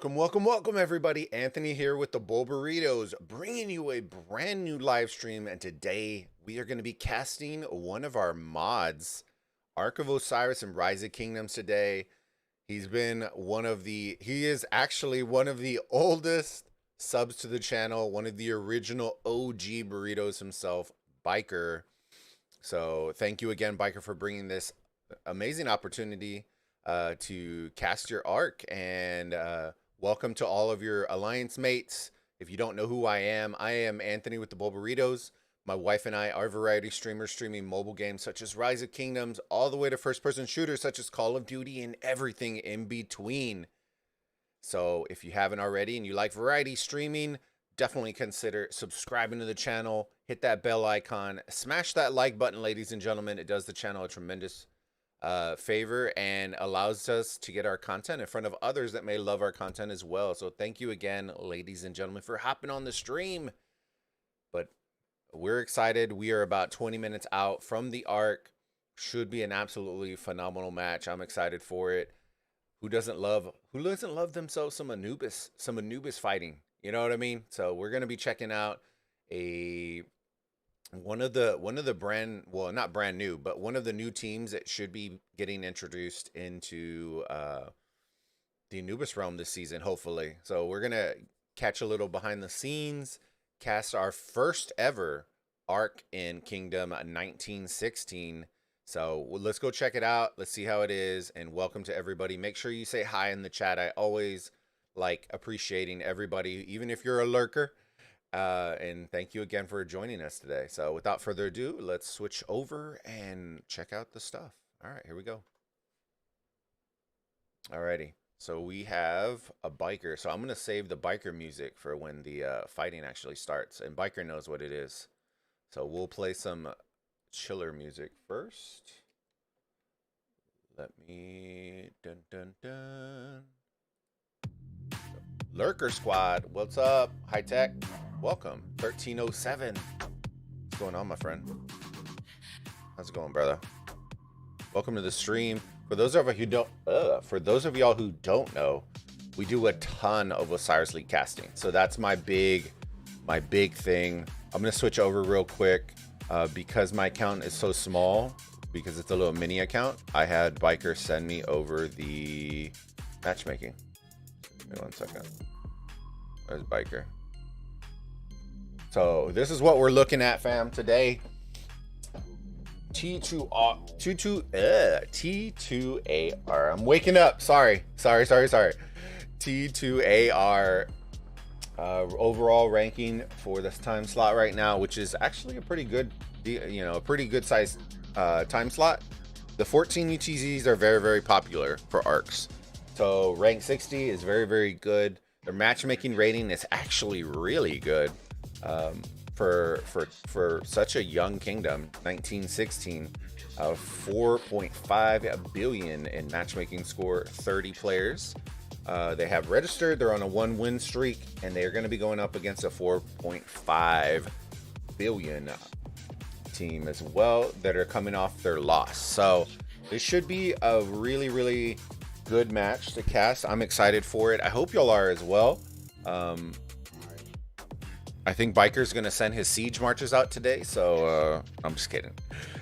Welcome, everybody. Anthony here with the Bulbaritos, bringing you a brand new live stream. And today we are going to be casting one of our mods, Ark of Osiris and Rise of Kingdoms. Today, he is actually one of the oldest subs to the channel, one of the original OG burritos himself, Biker. So thank you again, Biker, for bringing this amazing opportunity to cast your Ark, and welcome to all of your alliance mates. If you don't know who I am Anthony with the Bulbaritos. My wife and I are variety streamers streaming mobile games such as Rise of Kingdoms, all the way to first-person shooters such as Call of Duty and everything in between. So if you haven't already and you like variety streaming, definitely consider subscribing to the channel. Hit that bell icon, smash that like button, ladies and gentlemen. It does the channel a tremendous favor and allows us to get our content in front of others that may love our content as well. So thank you again, ladies and gentlemen, for hopping on the stream. But we're excited. We are about 20 minutes out from the Ark. Should be an absolutely phenomenal match. I'm excited for it. Who doesn't love themselves some Anubis fighting? You know what I mean? So we're gonna be checking out one of the brand, well, not brand new, but one of the new teams that should be getting introduced into the Anubis realm this season, hopefully. So we're gonna catch a little behind the scenes, cast our first ever Ark in Kingdom 1916. So let's go check it out. Let's see how it is, and welcome to everybody. Make sure you say hi in the chat. I always like appreciating everybody, even if you're a lurker. And thank you again for joining us today. So without further ado, let's switch over and check out the stuff. All right, here we go. Alrighty, so we have a Biker. So I'm going to save the Biker music for when the fighting actually starts. And Biker knows what it is. So we'll play some chiller music first. Let me... Dun, dun, dun. Lurker Squad, what's up? High Tech, welcome. 1307. What's going on, my friend? How's it going, brother? Welcome to the stream. For those of y'all who don't know, we do a ton of Osiris League casting. So that's my big thing. I'm gonna switch over real quick because my account is so small, because it's a little mini account. I had Biker send me over the matchmaking. Wait 1 second. Where's Biker? So this is what we're looking at, fam, today. T2AR. I'm waking up. Sorry. T2AR overall ranking for this time slot right now, which is actually a pretty good, a pretty good size time slot. The 14 UTZs are very, very popular for arcs. So rank 60 is very, very good. Their matchmaking rating is actually really good for such a young kingdom. 1916, 4.5 billion in matchmaking score, 30 players. They have registered. They're on a 1-win streak, and they are going to be going up against a 4.5 billion team as well that are coming off their loss. So this should be a really, really good match to cast. I'm excited for it. I hope y'all are as well. I think Biker's gonna send his siege marches out today, so I'm just kidding.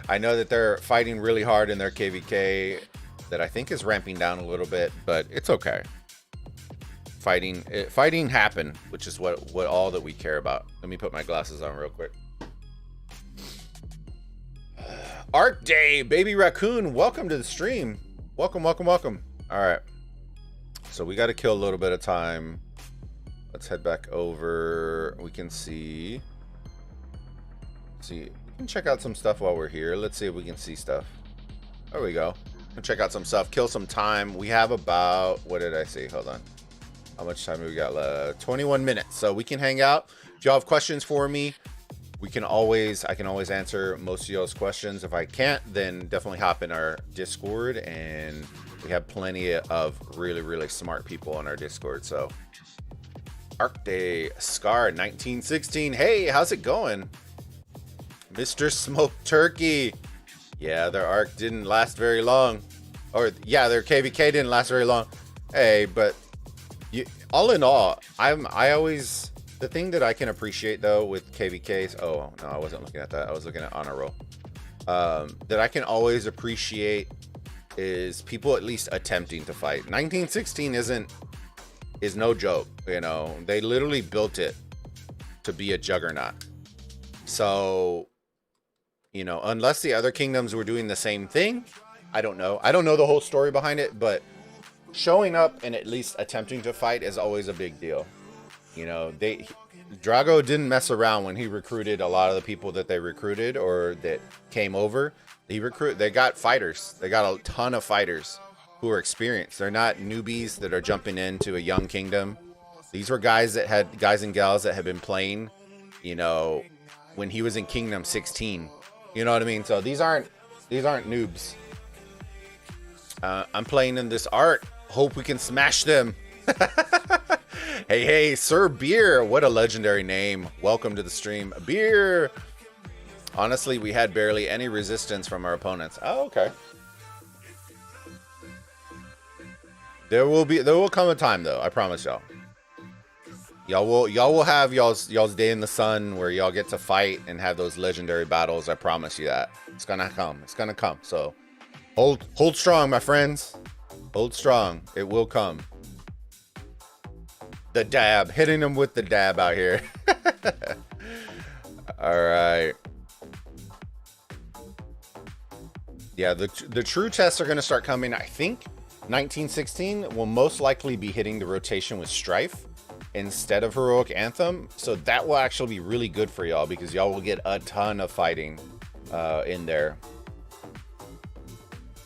I know that they're fighting really hard in their KVK that I think is ramping down a little bit, but it's okay. Fighting happened, which is what all that we care about. Let me put my glasses on real quick. Ark Day, Baby Raccoon, welcome to the stream. Welcome. All right, so we got to kill a little bit of time. Let's head back over. We can see, we can check out some stuff while we're here. Let's see if we can see stuff. There we go. We'll check out some stuff, kill some time. We have about, what did I see? Hold on. How much time do we got? 21 minutes. So we can hang out. If y'all have questions for me, I can always answer most of y'all's questions. If I can't, then definitely hop in our Discord, and we have plenty of really, really smart people on our Discord. So Ark Day Scar 1916. Hey, how's it going? Mr. Smoked Turkey. Yeah, their Ark didn't last very long. Or yeah, their KVK didn't last very long. Hey, but all in all, I always, the thing that I can appreciate though with KVKs, oh no, I wasn't looking at that. I was looking at honor roll. That I can always appreciate is people at least attempting to fight. 1916 is no joke, you know. They literally built it to be a juggernaut. So, you know, unless the other kingdoms were doing the same thing, I don't know. I don't know the whole story behind it, but showing up and at least attempting to fight is always a big deal. You know, Drago didn't mess around when he recruited a lot of the people that they recruited or that came over. They got fighters. They got a ton of fighters who are experienced. They're not newbies that are jumping into a young kingdom. These were guys and gals that had been playing, you know, when he was in Kingdom 16. You know what I mean? So these aren't noobs. I'm playing in this art. Hope we can smash them. Hey, Sir Beer. What a legendary name. Welcome to the stream. Beer. Honestly, we had barely any resistance from our opponents. Oh, okay. There will come a time though. I promise y'all. Y'all will have y'all's day in the sun where y'all get to fight and have those legendary battles. I promise you that. It's gonna come. It's gonna come. So hold strong, my friends. Hold strong. It will come. The dab. Hitting them with the dab out here. All right. Yeah, the true tests are going to start coming. I think 1916 will most likely be hitting the rotation with Strife instead of Heroic Anthem. So that will actually be really good for y'all because y'all will get a ton of fighting in there.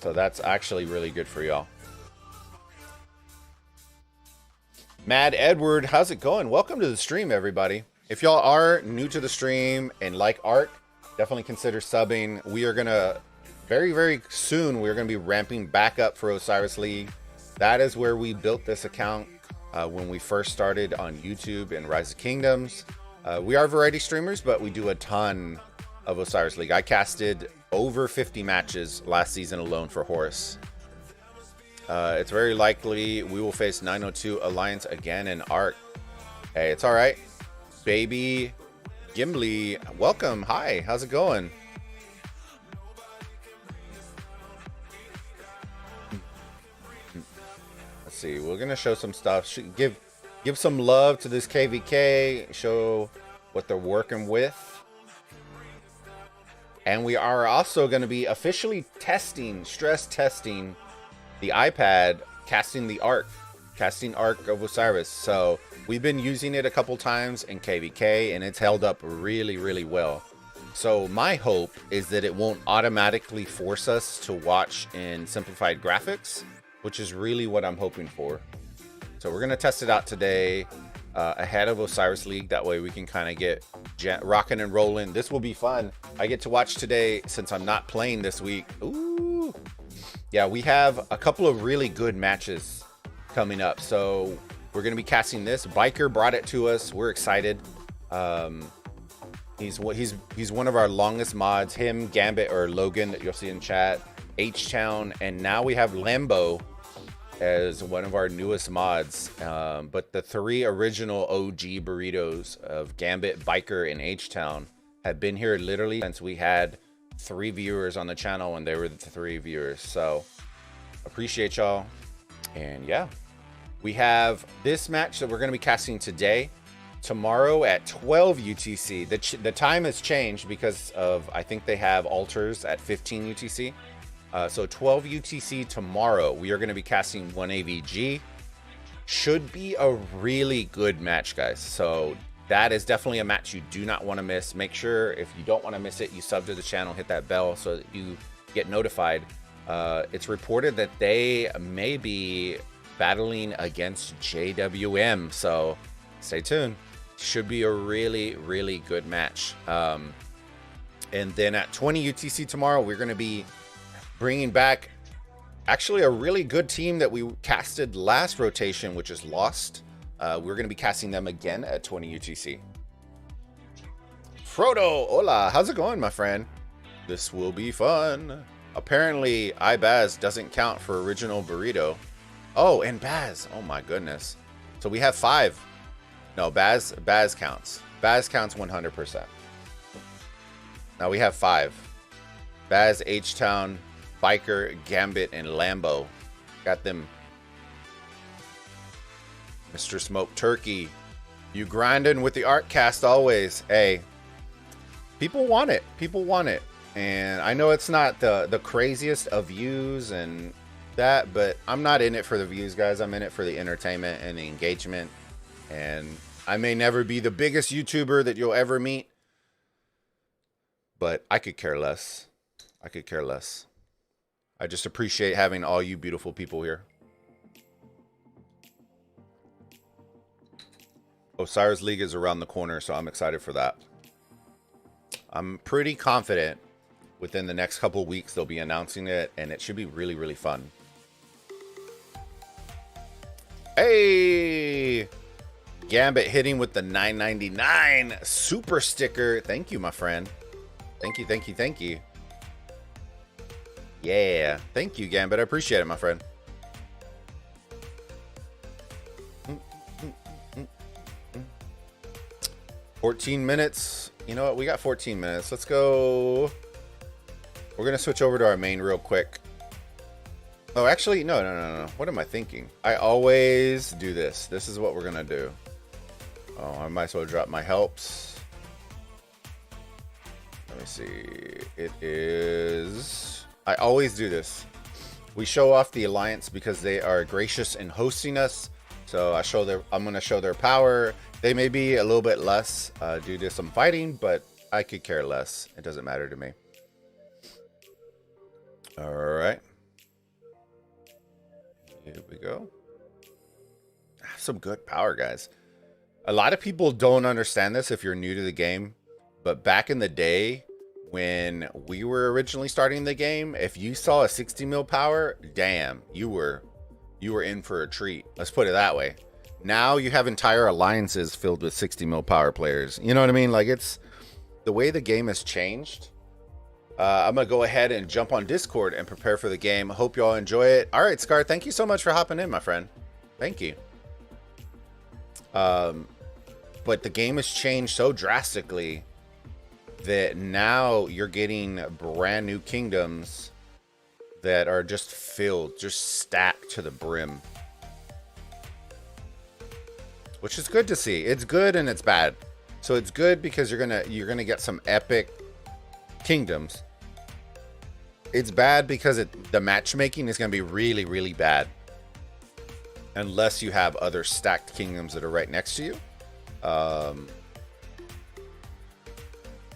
So that's actually really good for y'all. Mad Edward, how's it going? Welcome to the stream, everybody. If y'all are new to the stream and like art, definitely consider subbing. We are going to, very, very soon, we're going to be ramping back up for Osiris League. That is where we built this account when we first started on YouTube and Rise of Kingdoms. We are variety streamers, but we do a ton of Osiris League. I casted over 50 matches last season alone for Horus. It's very likely we will face 902 Alliance again in Arc. Hey, it's all right. Baby Gimli, welcome. Hi, how's it going? Let's see. We're gonna show some stuff. Give some love to this KVK. Show what they're working with. And we are also going to be officially stress testing the iPad, casting Arc of Osiris. So we've been using it a couple times in KVK and it's held up really, really well. So my hope is that it won't automatically force us to watch in simplified graphics, which is really what I'm hoping for. So we're going to test it out today ahead of Osiris League. That way we can kind of get rocking and rolling. This will be fun. I get to watch today since I'm not playing this week. Ooh. Yeah, we have a couple of really good matches coming up. So we're going to be casting this. Biker brought it to us. We're excited. He's one of our longest mods. Him, Gambit, or Logan that you'll see in chat. H-Town. And now we have Lambo as one of our newest mods. But the three original OG burritos of Gambit, Biker, and H-Town have been here literally since we had 3 viewers on the channel and they were the 3 viewers. So appreciate y'all. And yeah, we have this match that we're going to be casting today, tomorrow at 12 UTC. The time has changed because of, I think they have altars at 15 UTC. So 12 UTC tomorrow, we are going to be casting 1 AVG. Should be a really good match, guys. So that is definitely a match you do not want to miss. Make sure if you don't want to miss it, you sub to the channel, hit that bell so that you get notified. It's reported that they may be battling against JWM, so stay tuned. Should be a really, really good match. And then at 20 UTC tomorrow, we're going to be bringing back actually a really good team that we casted last rotation, which is Lost. We're going to be casting them again at 20 UTC. Frodo, hola, how's it going, my friend? This will be fun. Apparently, iBaz doesn't count for original burrito. Oh, and Baz, oh my goodness. So we have 5. No, Baz counts. Baz counts 100%. Now we have 5. Baz, H-Town, Biker, Gambit, and Lambo. Got them. Mr. Smoke Turkey. You grinding with the art cast always. Hey, people want it. People want it. And I know it's not the craziest of views and that, but I'm not in it for the views, guys. I'm in it for the entertainment and the engagement. And I may never be the biggest YouTuber that you'll ever meet, but I could care less. I could care less. I just appreciate having all you beautiful people here. Osiris League is around the corner, so I'm excited for that. I'm pretty confident within the next couple of weeks they'll be announcing it, and it should be really, really fun. Hey! Gambit hitting with the 999 super sticker. Thank you, my friend. Thank you, thank you, thank you. Yeah. Thank you, Gambit. I appreciate it, my friend. 14 minutes. You know what? We got 14 minutes. Let's go. We're going to switch over to our main real quick. Oh, actually, no. What am I thinking? I always do this. This is what we're going to do. Oh, I might as well drop my helps. Let me see. It is... I always do this. We show off the Alliance because they are gracious in hosting us. So I'm going to show their power. They may be a little bit less due to some fighting, but I could care less. It doesn't matter to me. All right. Here we go. Some good power, guys. A lot of people don't understand this if you're new to the game, but back in the day when we were originally starting the game, if you saw a 60 mil power, damn, you were in for a treat. Let's put it that way. Now you have entire alliances filled with 60 mil power players. You know what I mean? Like, it's the way the game has changed. I'm gonna go ahead and jump on Discord and prepare for the game. Hope you all enjoy it. All right, Scar, thank you so much for hopping in, my friend. Thank you. But the game has changed so drastically that now you're getting brand new kingdoms that are just filled, just stacked to the brim, which is good to see. It's good and it's bad. So it's good because you're gonna get some epic kingdoms. It's bad because the matchmaking is gonna be really, really bad unless you have other stacked kingdoms that are right next to you.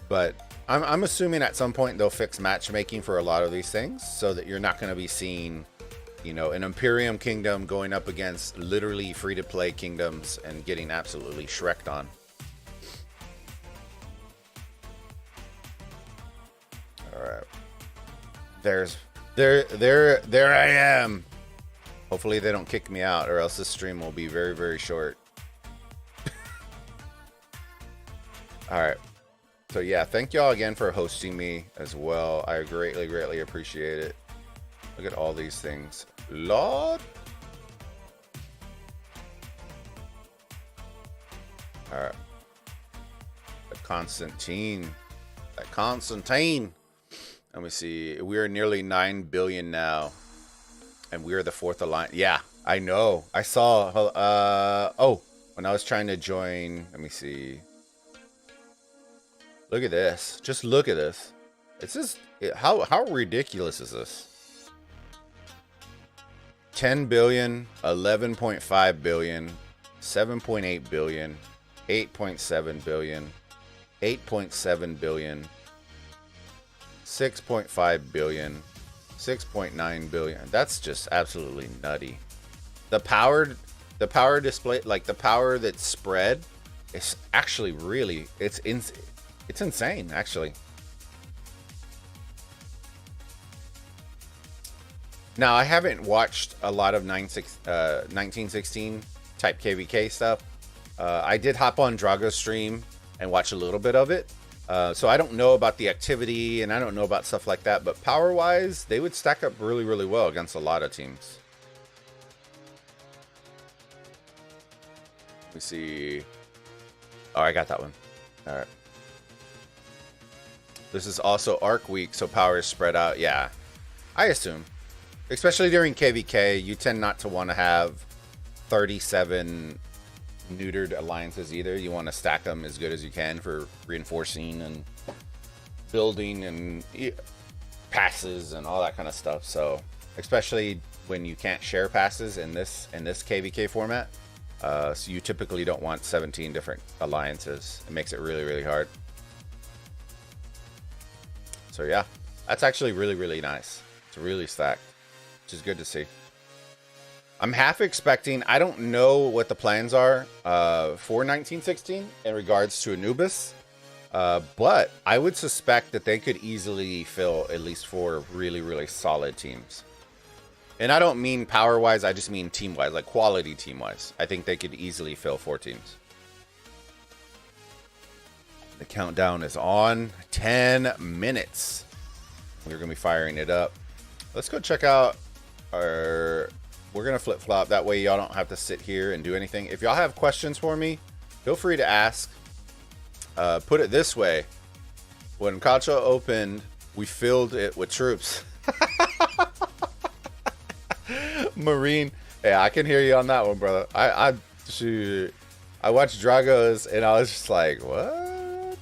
But I'm assuming at some point they'll fix matchmaking for a lot of these things so that you're not going to be seeing, you know, an Imperium kingdom going up against literally free-to-play kingdoms and getting absolutely shreked on. All right. There I am. Hopefully they don't kick me out, or else this stream will be very, very short. All right. So yeah, thank y'all again for hosting me as well. I greatly, greatly appreciate it. Look at all these things. Lord. All right. Constantine. Let me see. We are nearly 9 billion now. And we are the 4th alliance. Yeah, I know. I saw, oh, when I was trying to join, let me see. Look at this. Just look at this. It's just, how ridiculous is this? 10 billion, 11.5 billion, 7.8 billion, 8.7 billion, 8.7 billion, 6.5 billion, 6.9 billion. That's just absolutely nutty. The power display, like the power that's spread, is actually really, it's insane, actually. Now, I haven't watched a lot of 1916 type KVK stuff. I did hop on Drago's stream and watch a little bit of it. So I don't know about the activity and I don't know about stuff like that. But power-wise, they would stack up really, really well against a lot of teams. Let me see. Oh, I got that one. All right. This is also arc week, so power is spread out. Yeah, I assume. Especially during KVK, you tend not to want to have 37 neutered alliances either. You want to stack them as good as you can for reinforcing and building and passes and all that kind of stuff. So especially when you can't share passes in this KVK format, so you typically don't want 17 different alliances. It makes it really, really hard. So yeah, that's actually really, really nice. It's really stacked, which is good to see. I'm half expecting, I don't know what the plans are for 1916 in regards to Anubis, but I would suspect that they could easily fill at least 4 really, really solid teams. And I don't mean power-wise, I just mean team-wise, like quality team-wise. I think they could easily fill 4 teams. The countdown is on. 10 minutes. We're going to be firing it up. Let's go check out our... We're going to flip-flop. That way y'all don't have to sit here and do anything. If y'all have questions for me, feel free to ask. Put it this way. When Kacha opened, we filled it with troops. Marine. Yeah, I can hear you on that one, brother. I watched Dragos and I was just like, what?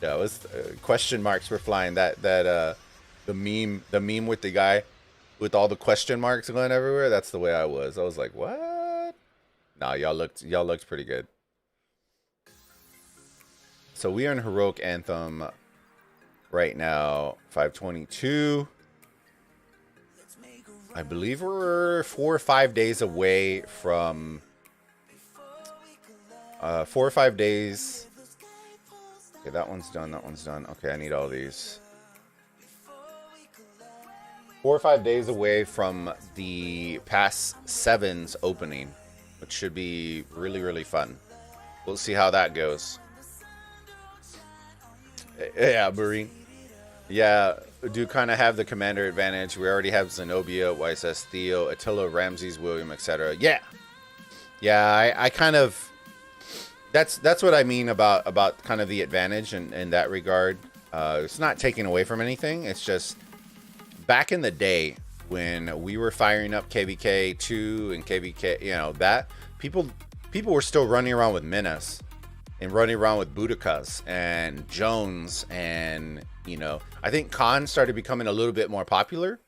Yeah, it was question marks were flying. The meme with the guy with all the question marks going everywhere. That's the way I was. I was like, what? Nah, y'all looked pretty good. So we are in Heroic Anthem right now, 522. I believe we're 4 or 5 days away from 4 or 5 days. Okay, that one's done. That one's done. Okay, I need all these. 4 or 5 days away from the Pass 7's opening, which should be really, really fun. We'll see how that goes. Yeah, Marine. Yeah, do kind of have the commander advantage. We already have Zenobia, YSS Theo, Attila, Ramses, William, etc. Yeah. Yeah, I kind of... That's what I mean about kind of the advantage in that regard. It's not taking away from anything. It's just back in the day when we were firing up KVK 2 and KVK, you know, that people were still running around with Minas and running around with Boudikas and Jones, and you know, I think Khan started becoming a little bit more popular.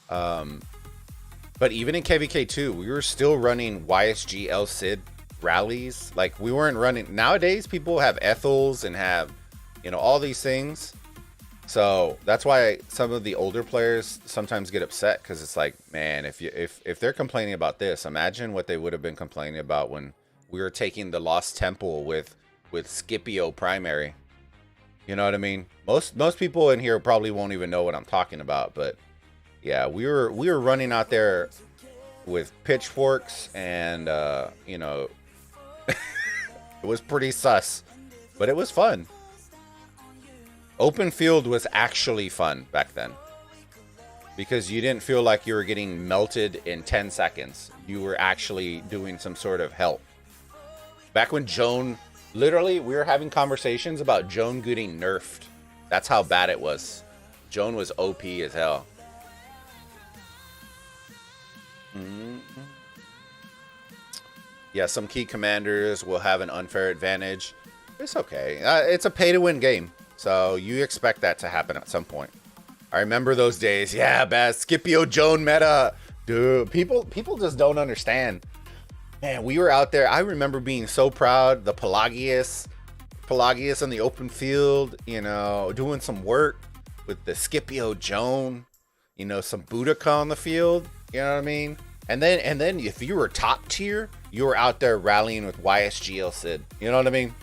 But even in KVK 2, we were still running YSG El Cid rallies. Like, we weren't running. Nowadays people have Ethels and have, you know, all these things. So that's why some of the older players sometimes get upset, because it's like, man, if they're complaining about this, imagine what they would have been complaining about when we were taking the Lost Temple with Scipio primary. You know what I mean? Most people in here probably won't even know what I'm talking about, but yeah, we were running out there with pitchforks and you know, it was pretty sus, but it was fun. Open field was actually fun back then, because you didn't feel like you were getting melted in 10 seconds. You were actually doing some sort of help. Back when Joan, literally, we were having conversations about Joan getting nerfed. That's how bad it was. Joan was OP as hell. Yeah, some key commanders will have an unfair advantage. It's okay. It's a pay-to-win game, so you expect that to happen at some point. I remember those days. Yeah, bad Scipio Joan meta. Dude, people just don't understand. Man, we were out there. I remember being so proud. The Pelagius on the open field, you know, doing some work with the Scipio Joan, you know, some Boudica on the field. You know what I mean? And then if you were top tier, you were out there rallying with YSGL Cid. You know what I mean?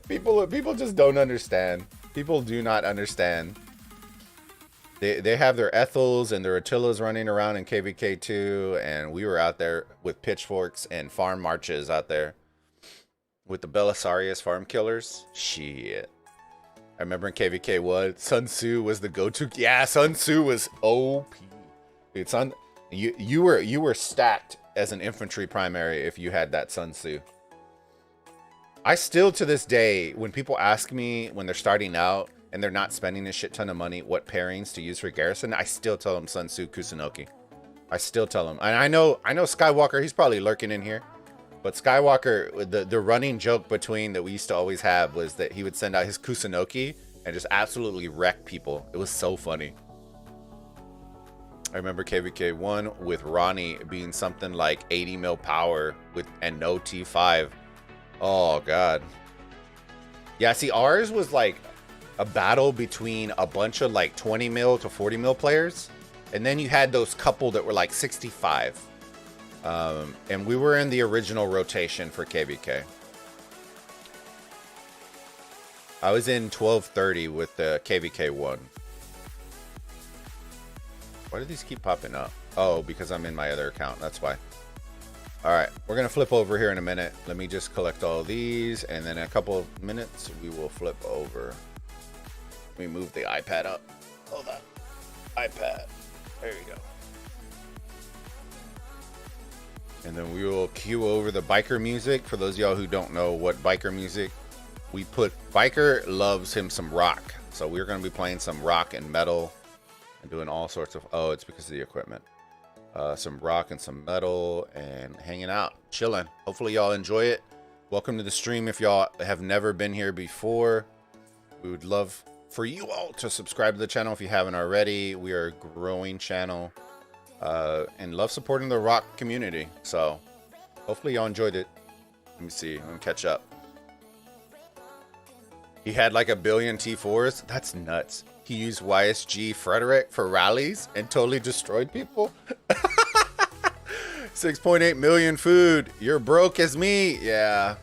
People just don't understand. People do not understand. They have their Ethels and their Attilas running around in KVK2, and we were out there with pitchforks and farm marches out there with the Belisarius farm killers. Shit. I remember in KVK1, Sun Tzu was the go-to. Yeah, Sun Tzu was OP. Dude, you were stacked as an infantry primary if you had that Sun Tzu. I still, to this day, when people ask me when they're starting out and they're not spending a shit ton of money, what pairings to use for Garrison, I still tell them Sun Tzu Kusunoki. I still tell them. And I know Skywalker, he's probably lurking in here. But Skywalker, the running joke between that we used to always have was that he would send out his Kusunoki and just absolutely wreck people. It was so funny. I remember KVK1 with Ronnie being something like 80 mil power and no T5. Oh, God. Yeah, see, ours was like a battle between a bunch of like 20 mil to 40 mil players. And then you had those couple that were like 65. And we were in the original rotation for KVK. I was in 1230 with the KVK1. Why do these keep popping up? Oh, because I'm in my other account. That's why. All right, we're going to flip over here in a minute. Let me just collect all these. And then in a couple of minutes, we will flip over. Let me move the iPad up. Hold on. iPad. There you go. And then we will cue over the biker music. For those of y'all who don't know what biker music, Biker loves him some rock. So we're going to be playing some rock and metal and doing all sorts of, oh, it's because of the equipment. Some rock and some metal and hanging out, chilling. Hopefully y'all enjoy it. Welcome to the stream. If y'all have never been here before, we would love for you all to subscribe to the channel if you haven't already. We are a growing channel. And love supporting the rock community. So hopefully y'all enjoyed it. Let me see. Let me catch up. He had like 1 billion T4s. That's nuts. He used YSG Frederick for rallies and totally destroyed people. 6.8 million food. You're broke as me. Yeah.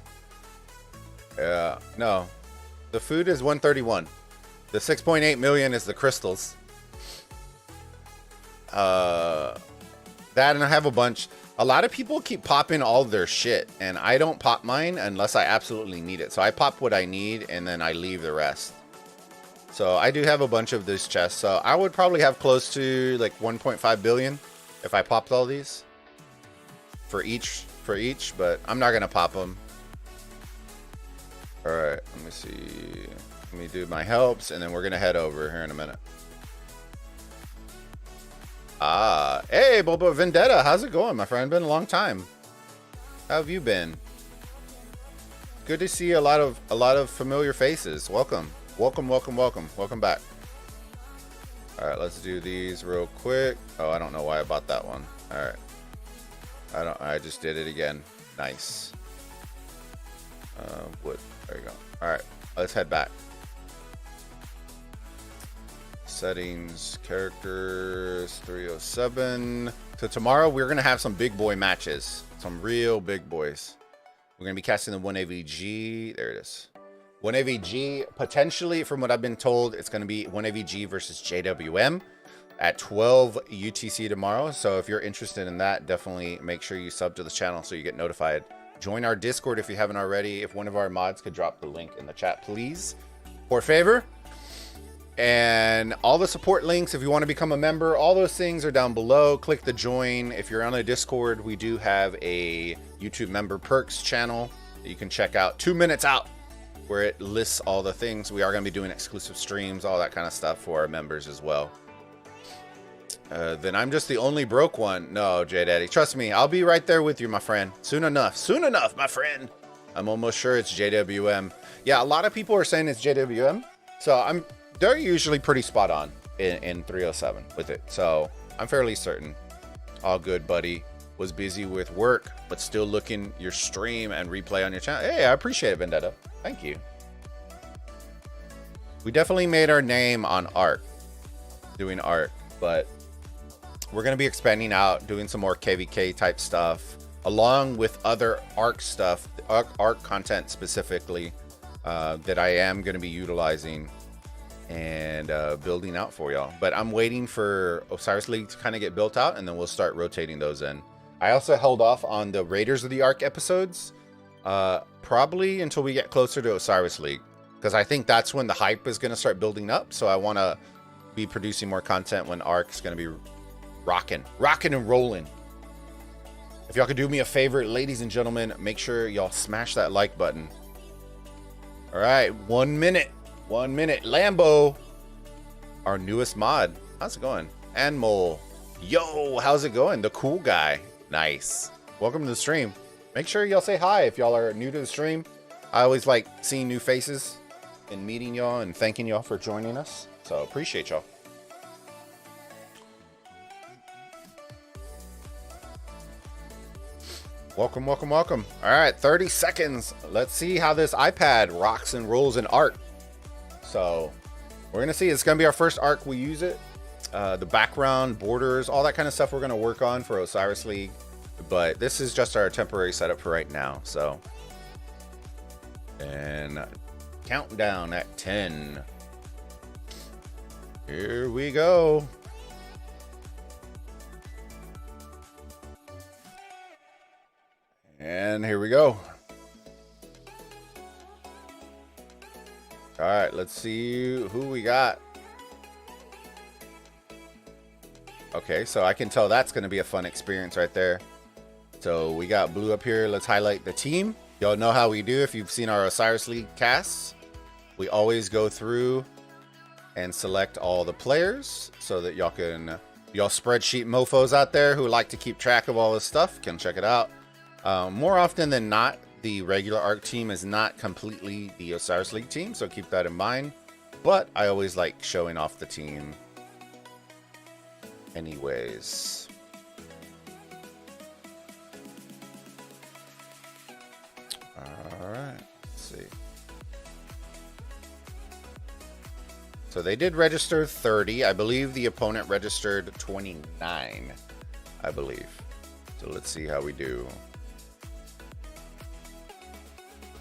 Yeah. No. The food is 131. The 6.8 million is the crystals. That, and I have a bunch. A lot of people keep popping all their shit, and I don't pop mine unless I absolutely need it. So I pop what I need, and then I leave the rest. So I do have a bunch of this chest. So I would probably have close to like 1.5 billion if I popped all these for each. But I'm not gonna pop them. All right, let me see. Let me do my helps, and then we're gonna head over here in a minute. Ah, hey, Bulba Vendetta, how's it going, my friend? Been a long time. How have you been? Good to see a lot of familiar faces. Welcome back. All right, let's do these real quick. Oh, I don't know why I bought that one. All right, I just did it again. Nice. Wood. There you go. All right, let's head back. Settings, characters, 307. So tomorrow we're gonna have some big boy matches, some real big boys. We're gonna be casting the 1AVG. There it is. 1AVG, potentially, from what I've been told, it's gonna be 1AVG versus JWM at 12 UTC tomorrow. So if you're interested in that, definitely make sure you sub to the channel so you get notified. Join our Discord if you haven't already. If one of our mods could drop the link in the chat, please. Por favor. And all the support links, if you want to become a member, all those things are down below. Click the join. If you're on a Discord, we do have a YouTube member perks channel that you can check out. 2 minutes out, where it lists all the things. We are going to be doing exclusive streams, all that kind of stuff for our members as well. Then I'm just the only broke one. No, J Daddy, trust me, I'll be right there with you, my friend. Soon enough, my friend. I'm almost sure it's JWM. Yeah, a lot of people are saying it's JWM, so they're usually pretty spot on in 307 with it. So I'm fairly certain. All good, buddy. Was busy with work, but still looking your stream and replay on your channel. Hey, I appreciate it, Vendetta. Thank you. We definitely made our name on art, doing art, but we're going to be expanding out, doing some more KVK type stuff, along with other ARC stuff, ARC content specifically, that I am going to be utilizing and building out for y'all. But I'm waiting for Osiris League to kind of get built out, and then we'll start rotating those in. I also held off on the Raiders of the Ark episodes, probably until we get closer to Osiris League, because I think that's when the hype is going to start building up. So I want to be producing more content when Ark is going to be rocking and rolling. If y'all could do me a favor, ladies and gentlemen, make sure y'all smash that like button. All right, 1 minute. 1 minute. Lambo, our newest mod. How's it going? And Mole. Yo, how's it going? The cool guy. Nice. Welcome to the stream. Make sure y'all say hi if y'all are new to the stream. I always like seeing new faces and meeting y'all and thanking y'all for joining us. So appreciate y'all. Welcome, welcome, welcome. All right, 30 seconds. Let's see how this iPad rocks and rolls in art. So we're going to see. It's going to be our first arc we use it. The background, borders, all that kind of stuff we're going to work on for Osiris League. But this is just our temporary setup for right now. So, and countdown at 10. Here we go. And here we go. All right, let's see who we got. Okay, so I can tell that's going to be a fun experience right there. So we got blue up here. Let's highlight the team. Y'all know how we do if you've seen our Osiris League casts. We always go through and select all the players so that y'all can, y'all spreadsheet mofos out there who like to keep track of all this stuff can check it out. More often than not, the regular ARC team is not completely the Osiris League team, so keep that in mind. But I always like showing off the team anyways. All right, let's see. So they did register 30. I believe the opponent registered 29, I believe. So let's see how we do.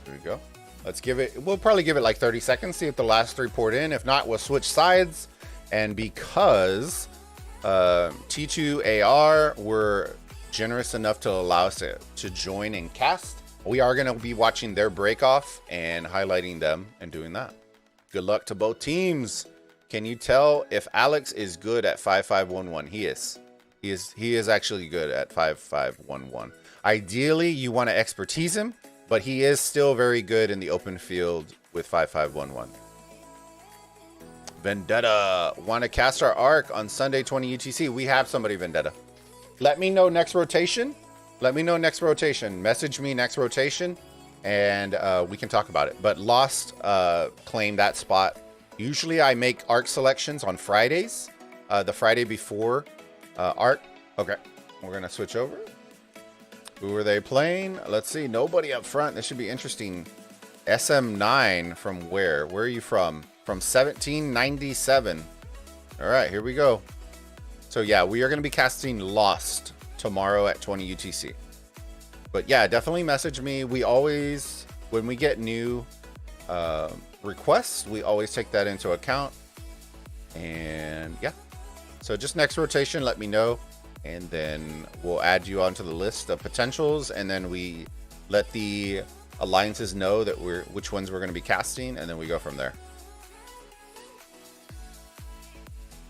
There we go. Let's give it, we'll probably give it like 30 seconds, see if the last three poured in. If not, we'll switch sides. And because T2AR were generous enough to allow us to join and cast, we are going to be watching their break off and highlighting them and doing that. Good luck to both teams. Can you tell if Alex is good at 5511? He is. He is actually good at 5511. Ideally, you want to expertise him, but he is still very good in the open field with 5511. Vendetta, want to cast our arc on Sunday 20 UTC? We have somebody, Vendetta. Let me know next rotation. Let me know next rotation. Message me next rotation, and we can talk about it. But Lost claimed that spot. Usually I make arc selections on Fridays, the Friday before arc. Okay, we're going to switch over. Who are they playing? Let's see. Nobody up front. This should be interesting. SM9 from where? Where are you from? From 1797. All right, here we go. So yeah, we are going to be casting Lost tomorrow at 20 UTC. But yeah, definitely message me. We always, when we get new requests, we always take that into account. And yeah, so just next rotation, let me know. And then we'll add you onto the list of potentials, and then we let the alliances know that which ones we're going to be casting, and then we go from there.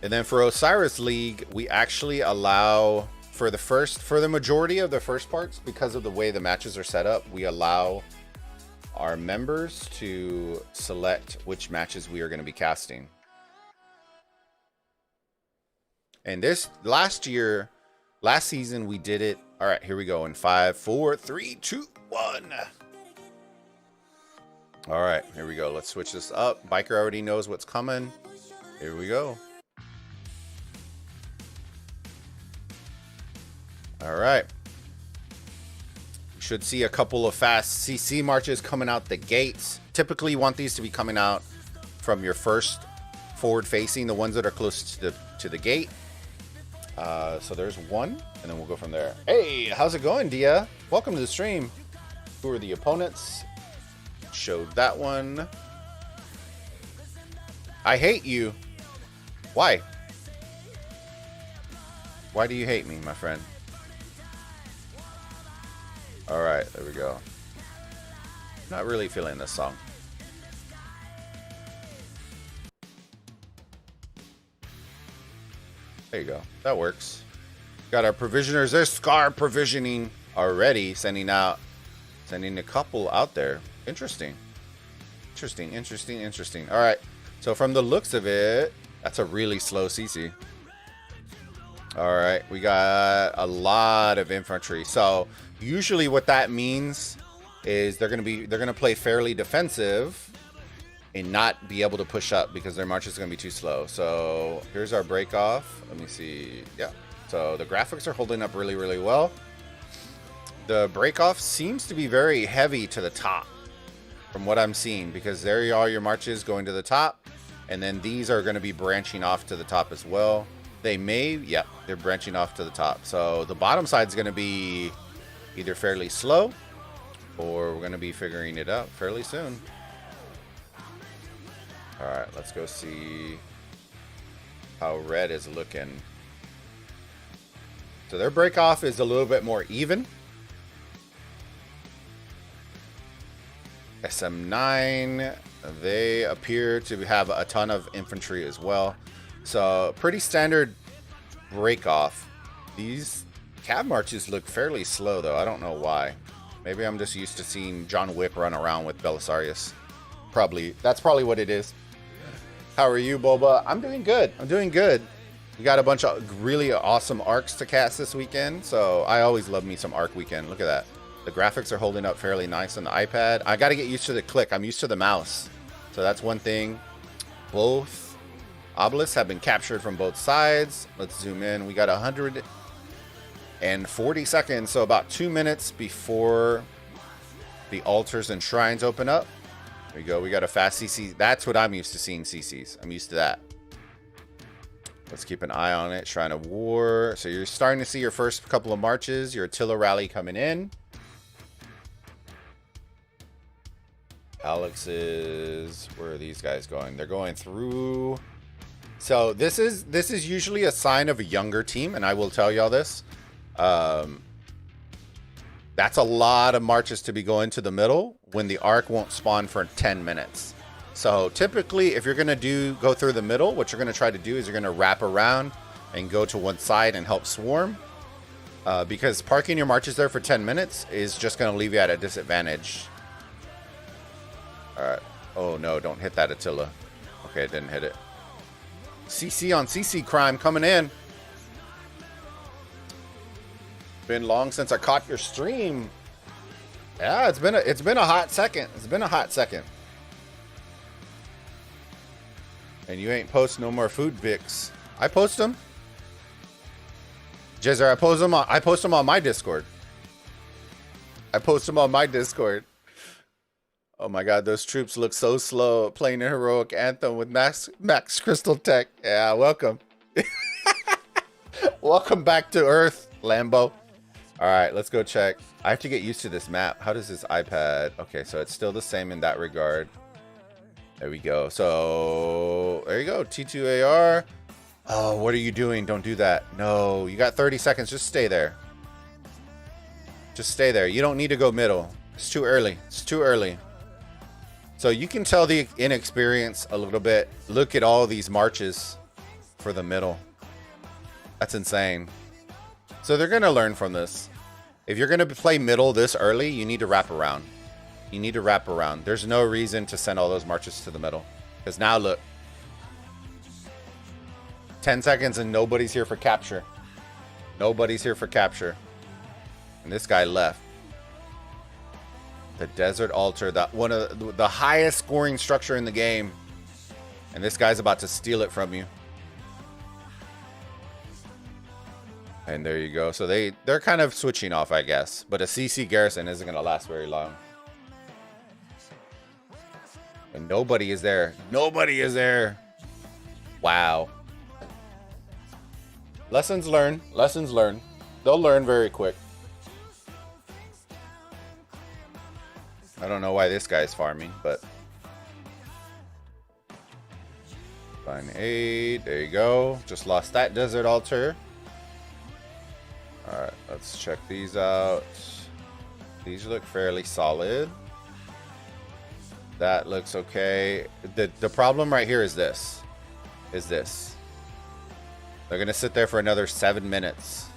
And then for Osiris League, we actually allow for the majority of the first parts, because of the way the matches are set up, we allow our members to select which matches we are going to be casting. And this last season we did it. All right, here we go in 5, 4, 3, 2, 1. All right, here we go. Let's switch this up. Biker already knows what's coming. Here we go. All right. You should see a couple of fast CC marches coming out the gates. Typically you want these to be coming out from your first forward facing, the ones that are closest to the gate. So there's one, and then we'll go from there. Hey, how's it going, Dia? Welcome to the stream. Who are the opponents? Showed that one. I hate you. Why? Why do you hate me, my friend? All right, there we go. Not really feeling this song. There you go. That works. Got our provisioners. There's Scar provisioning. already, sending a couple out there. Interesting. All right. So from the looks of it, that's a really slow CC. All right, we got a lot of infantry. So usually what that means is they're gonna play fairly defensive and not be able to push up because their march is gonna be too slow. So here's our break off. Let me see. Yeah. So the graphics are holding up really, really well. The break off seems to be very heavy to the top from what I'm seeing, because there you are, your marches going to the top, and then these are going to be branching off to the top as well. They may, yeah, they're branching off to the top. So the bottom side is going to be either fairly slow, or we're going to be figuring it out fairly soon. All right, let's go see how red is looking. So their break off is a little bit more even. SM9, they appear to have a ton of infantry as well. So pretty standard break off. These cab marches look fairly slow though. I don't know why. Maybe I'm just used to seeing John Wick run around with Belisarius. That's probably what it is. How are you, Bulba? I'm doing good. We got a bunch of really awesome arcs to cast this weekend, so I always love me some arc weekend. Look at that. The graphics are holding up fairly nice on the iPad. I got to get used to the click. I'm used to the mouse. So that's one thing. Both obelisks have been captured from both sides. Let's zoom in. We got 140 seconds, so about 2 minutes before the altars and shrines open up. There we go. We got a fast CC. That's what I'm used to seeing CCs. I'm used to that. Let's keep an eye on it. Shrine of War. So you're starting to see your first couple of marches. Your Attila rally coming in. Alex's, where are these guys going? They're going through. So this is usually a sign of a younger team, and I will tell y'all this. That's a lot of marches to be going to the middle when the arc won't spawn for 10 minutes. So typically, if you're gonna go through the middle, what you're gonna try to do is you're gonna wrap around and go to one side and help swarm. Because parking your marches there for 10 minutes is just gonna leave you at a disadvantage. Alright. Oh no, don't hit that Attila. Okay, didn't hit it. CC on CC crime coming in. Been long since I caught your stream. Yeah, it's been a hot second. It's been a hot second. And you ain't post no more food pics. I post them. Jizzer, I post them on my Discord. Oh my god, those troops look so slow playing a heroic anthem with Max Crystal Tech. Yeah, welcome. Welcome back to Earth, Lambo. Alright, let's go check. I have to get used to this map. How does this iPad? Okay, so it's still the same in that regard. There we go. So, there you go. T2AR. Oh, what are you doing? Don't do that. No, you got 30 seconds. Just stay there. Just stay there. You don't need to go middle. It's too early. It's too early. So you can tell the inexperience a little bit. Look at all these marches for the middle. That's insane. So they're going to learn from this. If you're going to play middle this early, you need to wrap around. You need to wrap around. There's no reason to send all those marches to the middle. Because now look. 10 seconds and nobody's here for capture. Nobody's here for capture. And this guy left. The Desert Altar, one of the highest scoring structure in the game. And this guy's about to steal it from you. And there you go. So they're kind of switching off, I guess. But a CC garrison isn't going to last very long. And nobody is there. Nobody is there. Wow. Lessons learned. Lessons learned. They'll learn very quick. I don't know why this guy's farming, but... Fine aid. There you go. Just lost that Desert Altar. Alright, let's check these out. These look fairly solid. That looks okay. The problem right here is this. They're going to sit there for another 7 minutes.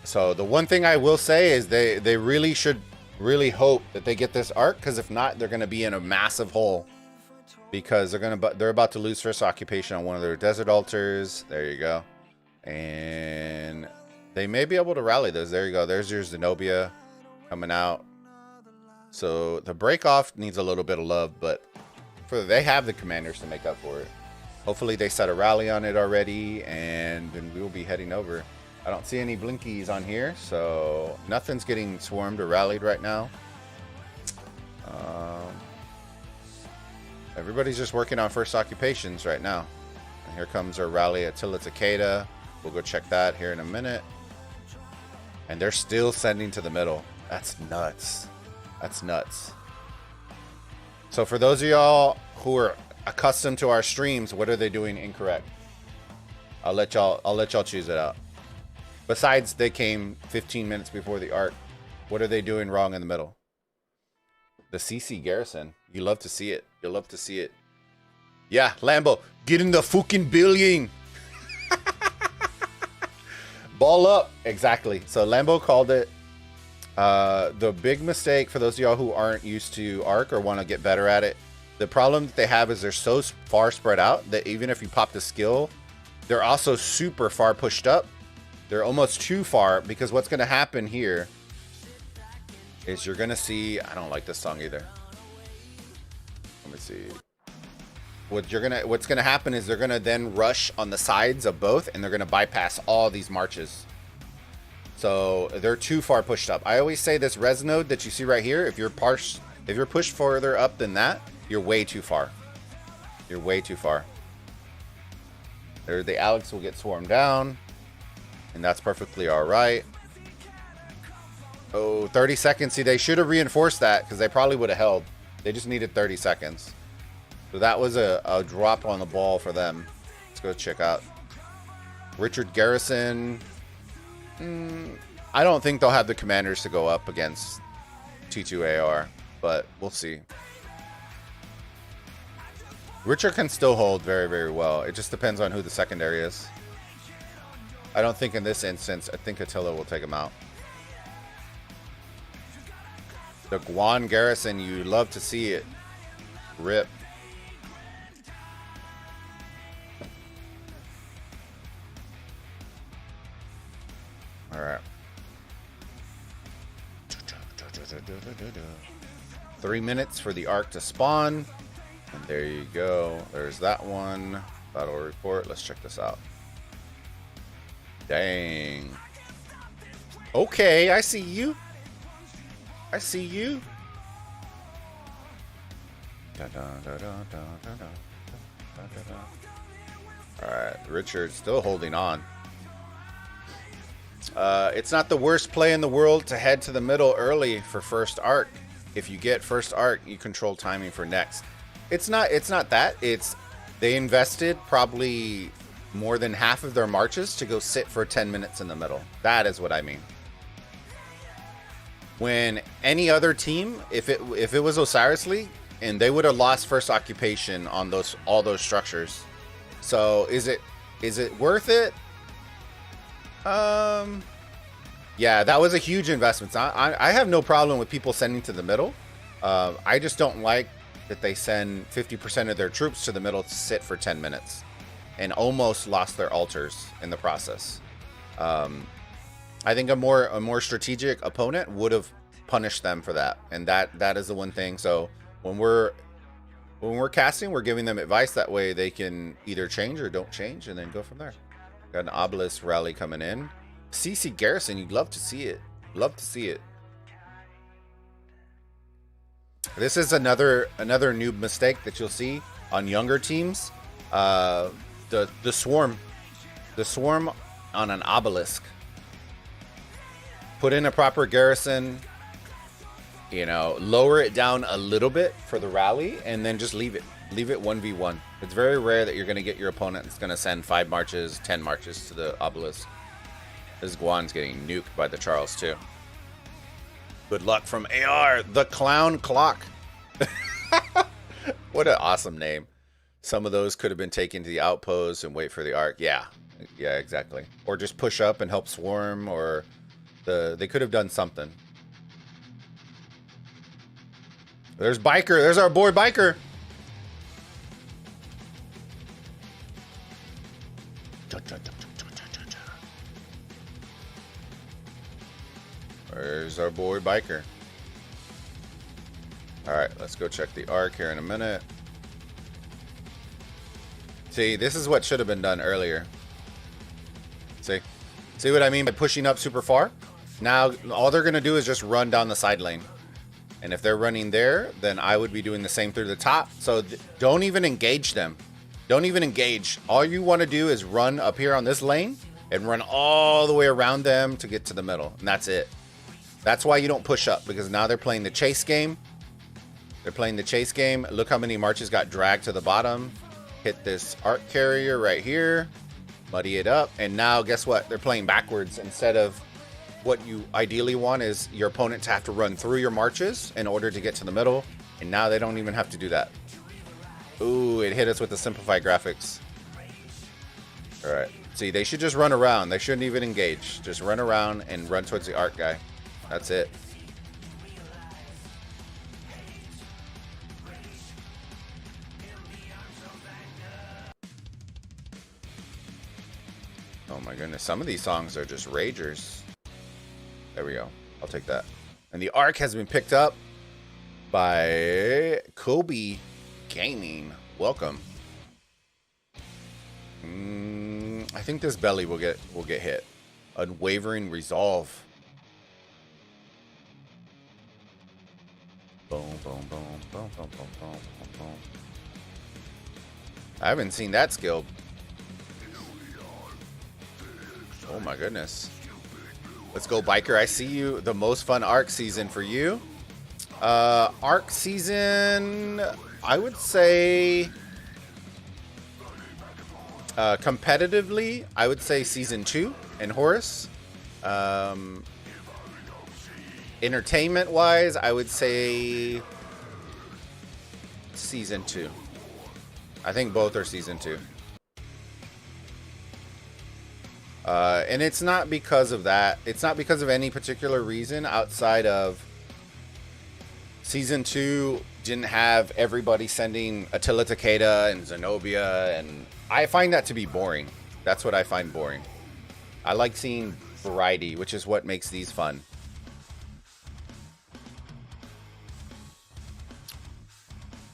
So the one thing I will say is they really should really hope that they get this arc, because if not, they're going to be in a massive hole, because they're about to lose first occupation on one of their desert altars. There you go. And they may be able to rally those. There you go. There's your Zenobia coming out. So the break off needs a little bit of love, but they have the commanders to make up for it. Hopefully they set a rally on it already, and then we will be heading over. I don't see any blinkies on here, so nothing's getting swarmed or rallied right now. Everybody's just working on first occupations right now. And here comes our rally Attila Takeda. We'll go check that here in a minute. And they're still sending to the middle. That's nuts. That's nuts. So for those of y'all who are accustomed to our streams, what are they doing incorrect? I'll let y'all choose it out. Besides, they came 15 minutes before the arc. What are they doing wrong in the middle? The CC Garrison. You love to see it. You'll love to see it. Yeah, Lambo, get in the fucking building. Ball up. Exactly. So Lambo called it. The big mistake for those of y'all who aren't used to arc or want to get better at it, the problem that they have is they're so far spread out that even if you pop the skill, they're also super far pushed up. They're almost too far, because what's going to happen here is you're going to see... I don't like this song either. Let me see. What's going to happen is they're going to then rush on the sides of both, and they're going to bypass all these marches. So they're too far pushed up. I always say this res node that you see right here, if you're pushed further up than that, you're way too far. You're way too far. There, the Alex will get swarmed down, and that's perfectly all right. Oh, 30 seconds. See, they should have reinforced that, because they probably would have held. They just needed 30 seconds. So that was a drop on the ball for them. Let's go check out Richard Garrison. I don't think they'll have the commanders to go up against T2AR, but we'll see. Richard can still hold very, very well. It just depends on who the secondary is. I don't think in this instance, I think Attila will take him out. The Guan Garrison, you love to see it. Rip. All right. 3 minutes for the arc to spawn. And there you go. There's that one. Battle report. Let's check this out. Dang. Okay, I see you. I see you. Alright, Richard's still holding on. It's not the worst play in the world to head to the middle early for first arc. If you get first arc, you control timing for next. It's not that. It's they invested probably more than half of their marches to go sit for 10 minutes in the middle. That is what I mean. When any other team, if it was Osiris League, and they would have lost first occupation on all those structures. So is it worth it? Yeah, that was a huge investment. I have no problem with people sending to the middle. I just don't like that they send 50% of their troops to the middle to sit for 10 minutes and almost lost their altars in the process. I think a more strategic opponent would have punished them for that, and that is the one thing. So when we're casting, we're giving them advice. That way they can either change or don't change, and then go from there. Got an obelisk rally coming in. CC Garrison, you'd love to see it. Love to see it. This is another new mistake that you'll see on younger teams. The swarm on an obelisk. Put in a proper garrison, lower it down a little bit for the rally, and then just leave it 1v1. It's very rare that you're going to get your opponent that's going to send 5 marches, 10 marches to the obelisk. This Guan's getting nuked by the Charles too. Good luck from AR, the Clown Clock. What an awesome name. Some of those could have been taken to the outpost and wait for the arc. Yeah, exactly. Or just push up and help swarm, or They could have done something. There's Biker. There's our boy Biker. There's our boy Biker. Alright, let's go check the arc here in a minute. See, this is what should have been done earlier. See what I mean by pushing up super far? Now, all they're going to do is just run down the side lane. And if they're running there, then I would be doing the same through the top. So don't even engage them. Don't even engage. All you want to do is run up here on this lane and run all the way around them to get to the middle. And that's it. That's why you don't push up, because now they're playing the chase game. They're playing the chase game. Look how many marches got dragged to the bottom. Hit this arc carrier right here. Muddy it up. And now guess what? They're playing backwards. Instead of what you ideally want is your opponent to have to run through your marches in order to get to the middle. And now they don't even have to do that. Ooh, it hit us with the simplified graphics. All right. See, they should just run around. They shouldn't even engage. Just run around and run towards the arc guy. That's it. Oh my goodness. Some of these songs are just ragers. There we go. I'll take that. And the arc has been picked up by Kobe Gaming. Welcome. I think this belly will get hit. Unwavering resolve. Boom, boom, boom, boom, boom, boom, boom, boom. I haven't seen that skill. Oh my goodness. Let's go, Biker. I see you. The most fun arc season for you. Arc season, I would say competitively, I would say season 2 in Horus. Entertainment wise, I would say season 2. I think both are season 2. And it's not because of that. It's not because of any particular reason outside of season 2 didn't have everybody sending Attila Takeda and Zenobia, and I find that to be boring. That's what I find boring. I like seeing variety, which is what makes these fun.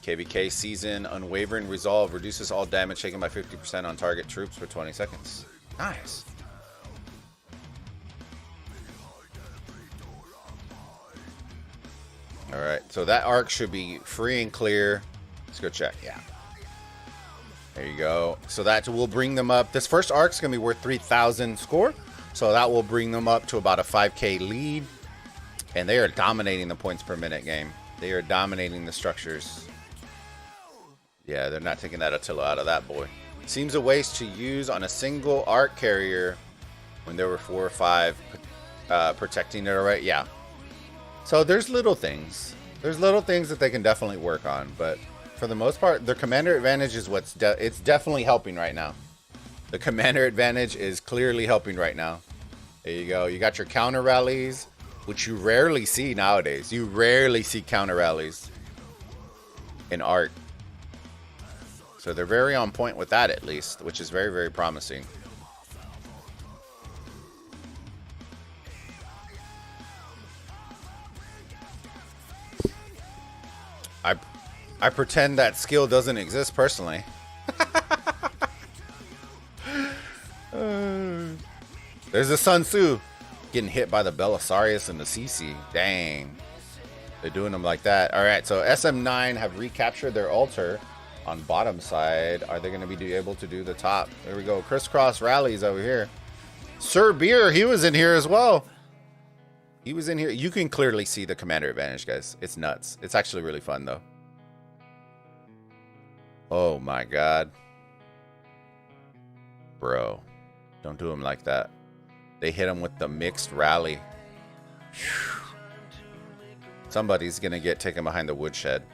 KVK season, unwavering resolve, reduces all damage taken by 50% on target troops for 20 seconds. Nice. All right, so that arc should be free and clear. Let's go check. Yeah. There you go. So that will bring them up. This first arc is going to be worth 3,000 score. So that will bring them up to about a 5K lead. And they are dominating the points per minute game. They are dominating the structures. Yeah, they're not taking that Attila out of that boy. Seems a waste to use on a single arc carrier when there were 4 or 5 protecting it already. Yeah. So there's little things. There's little things that they can definitely work on. But for the most part, their commander advantage is it's definitely helping right now. The commander advantage is clearly helping right now. There you go. You got your counter rallies, which you rarely see nowadays. You rarely see counter rallies in art. So they're very on point with that, at least, which is very, very promising. I pretend that skill doesn't exist personally. There's the Sun Tzu getting hit by the Belisarius and the CC. Dang. They're doing them like that. All right, so SM9 have recaptured their altar on bottom side. Are they going to be able to do the top? There we go. Crisscross rallies over here. Sir Beer, he was in here as well. He was in here. You can clearly see the commander advantage, guys. It's nuts. It's actually really fun, though. Oh, my God. Bro. Don't do him like that. They hit him with the mixed rally. Whew. Somebody's going to get taken behind the woodshed.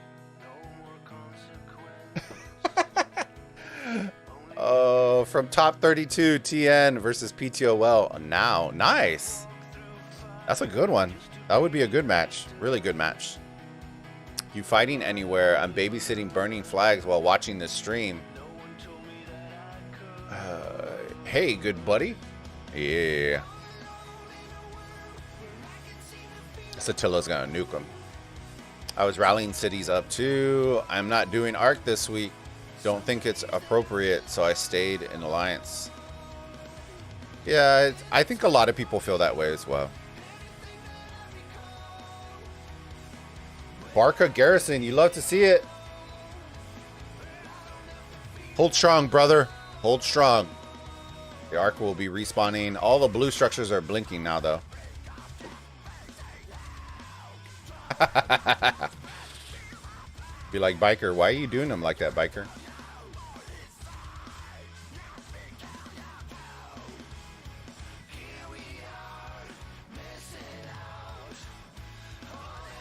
Oh, from top 32, TN versus PTOL. Now, nice. That's a good one. That would be a good match. Really good match. You fighting anywhere? I'm babysitting burning flags while watching this stream. Hey, good buddy. Yeah. Satilla's gonna nuke him. I was rallying cities up too. I'm not doing Arc this week. Don't think it's appropriate, so I stayed in Alliance. Yeah, I think a lot of people feel that way as well. Barca Garrison, you love to see it. Hold strong, brother. Hold strong. The Arc will be respawning. All the blue structures are blinking now, though. Be like, Biker, why are you doing them like that, Biker?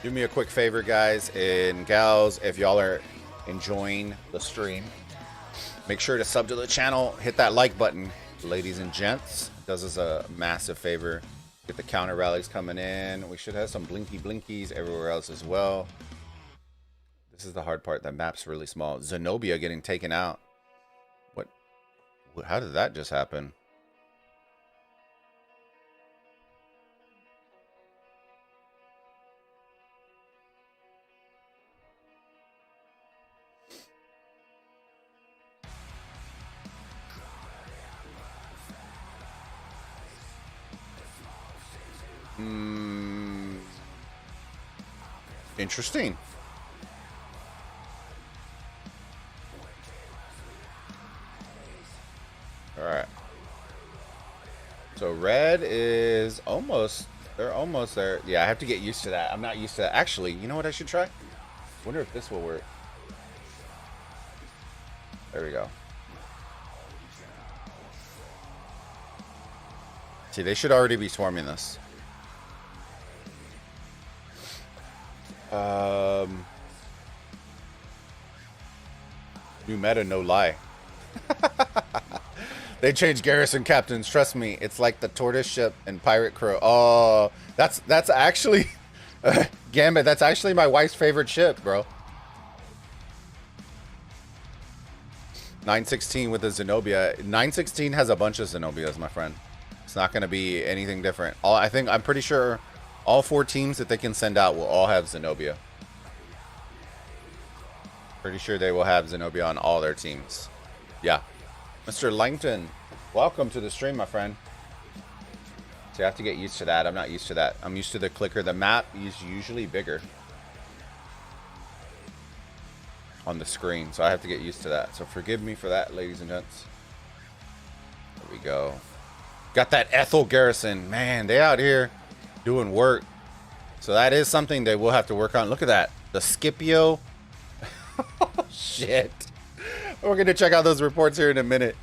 Do me a quick favor, guys and gals, if y'all are enjoying the stream, make sure to sub to the channel, hit that like button, ladies and gents. It does us a massive favor. Get the counter rallies coming in. We should have some blinky blinkies everywhere else as well. This is the hard part. That map's really small. Zenobia getting taken out. What? How did that just happen? Interesting. All right. So red is almost, they're almost there. Yeah, I have to get used to that. I'm not used to that. Actually, you know what I should try? Wonder if this will work. There we go. See, they should already be swarming this. New meta, no lie. They changed garrison captains. Trust me, it's like the tortoise ship and pirate crew. Oh, that's actually Gambit. That's actually my wife's favorite ship, bro. 916 with the Zenobia. 916 has a bunch of Zenobias, my friend. It's not going to be anything different. I'm pretty sure all 4 teams that they can send out will all have Zenobia. Pretty sure they will have Zenobia on all their teams. Yeah. Mr. Langton, welcome to the stream, my friend. So I have to get used to that. I'm not used to that. I'm used to the clicker. The map is usually bigger on the screen, so I have to get used to that. So forgive me for that, ladies and gents. There we go. Got that Ethel garrison. Man, they out here doing work. So that is something they will have to work on. Look at that. The Scipio. Oh, shit. We're going to check out those reports here in a minute.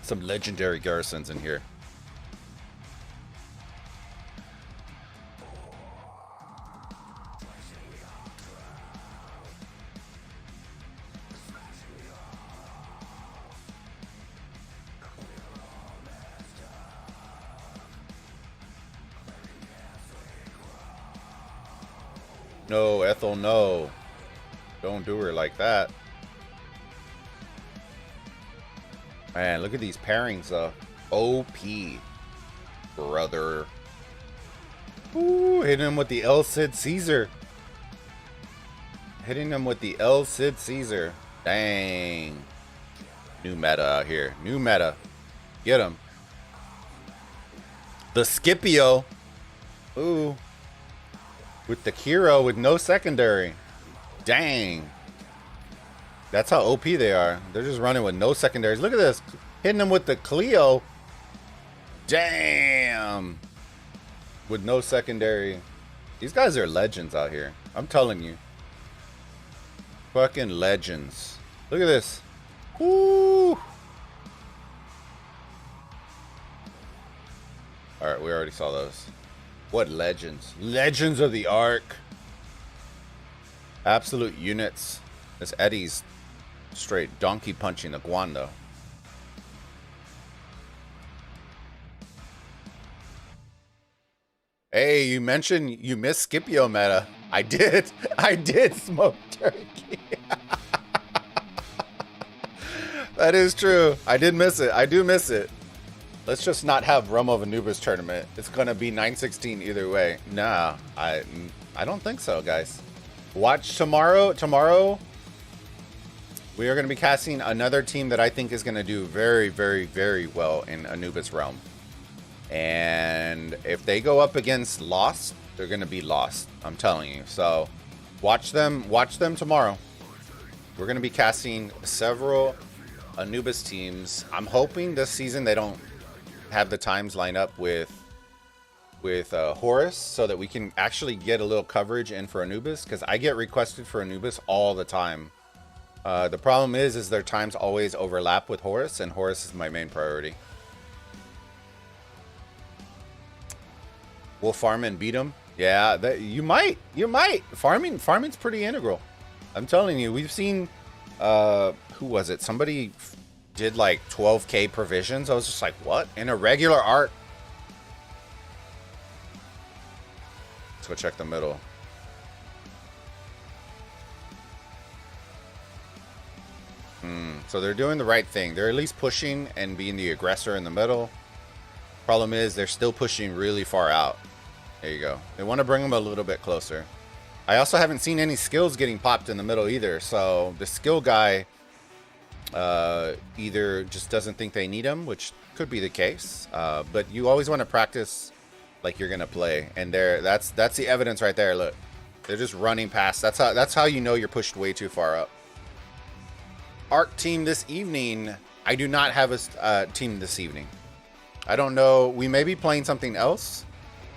Some legendary garrisons in here. No, Ethel, no. Don't do her like that. Man, look at these pairings, though. OP, brother. Ooh, hitting him with the El Cid Caesar. Hitting him with the El Cid Caesar. Dang. New meta out here. New meta. Get him. The Scipio. Ooh. With the Kiro with no secondary. Dang. That's how OP they are. They're just running with no secondaries. Look at this. Hitting them with the Clio. Damn. With no secondary. These guys are legends out here. I'm telling you. Fucking legends. Look at this. Woo. Alright, we already saw those. What legends. Legends of the Ark. Absolute units. This Eddie's straight donkey punching the Guando. Hey, you mentioned you missed Scipio meta. I did. I did smoke turkey. That is true. I did miss it. I do miss it. Let's just not have Realm of Anubis tournament. It's gonna be 916 either way. Nah, I don't think so, guys. Watch tomorrow. Tomorrow, we are gonna be casting another team that I think is gonna do very, very, very well in Anubis Realm. And if they go up against Lost, they're gonna be lost. I'm telling you. So, watch them. Watch them tomorrow. We're gonna be casting several Anubis teams. I'm hoping this season they don't have the times line up with Horus, so that we can actually get a little coverage in for Anubis, because I get requested for Anubis all the time. The problem is their times always overlap with Horus, and Horus is my main priority. We'll farm and beat them. Yeah, that you might. Farming's pretty integral. I'm telling you, we've seen who was it? Somebody did like 12k provisions. I was just like, what? In a regular arc. Let's go check the middle. So they're doing the right thing. They're at least pushing and being the aggressor in the middle. Problem is they're still pushing really far out. There you go. They want to bring them a little bit closer. I also haven't seen any skills getting popped in the middle either. So the skill guy either just doesn't think they need them, which could be the case. But you always want to practice like you're gonna play, and that's the evidence right there. Look, they're just running past. That's how you know you're pushed way too far up. Arc team this evening. I do not have a team this evening. I don't know. We may be playing something else.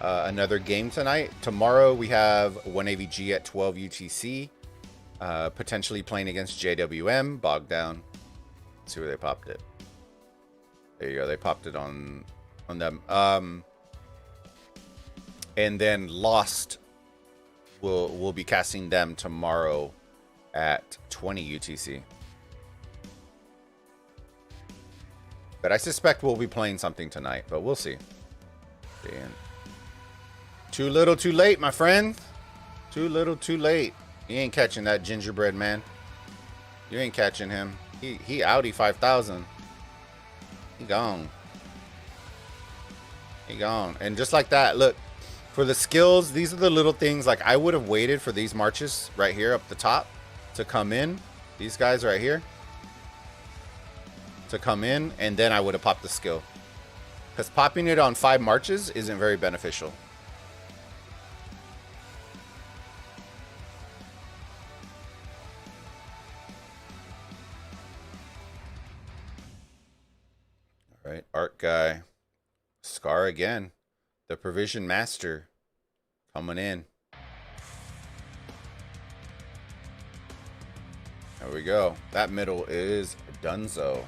Another game tonight. Tomorrow we have 1AVG at 12 UTC. Potentially playing against JWM. Bogged down. Let's see where they popped it. There you go. They popped it on them. And then Lost. We'll be casting them tomorrow at 20 UTC. But I suspect we'll be playing something tonight, but we'll see. Damn. Too little, too late, my friend. Too little, too late. You ain't catching that gingerbread man. You ain't catching him. He Audi 5000. He gone. He gone. And just like that, look, for the skills, these are the little things. Like, I would have waited for these marches right here up the top to come in. These guys right here. To come in, and then I would have popped the skill. Because popping it on 5 marches isn't very beneficial. Alright, art guy. Scar again. The provision master. Coming in. There we go. That middle is donezo.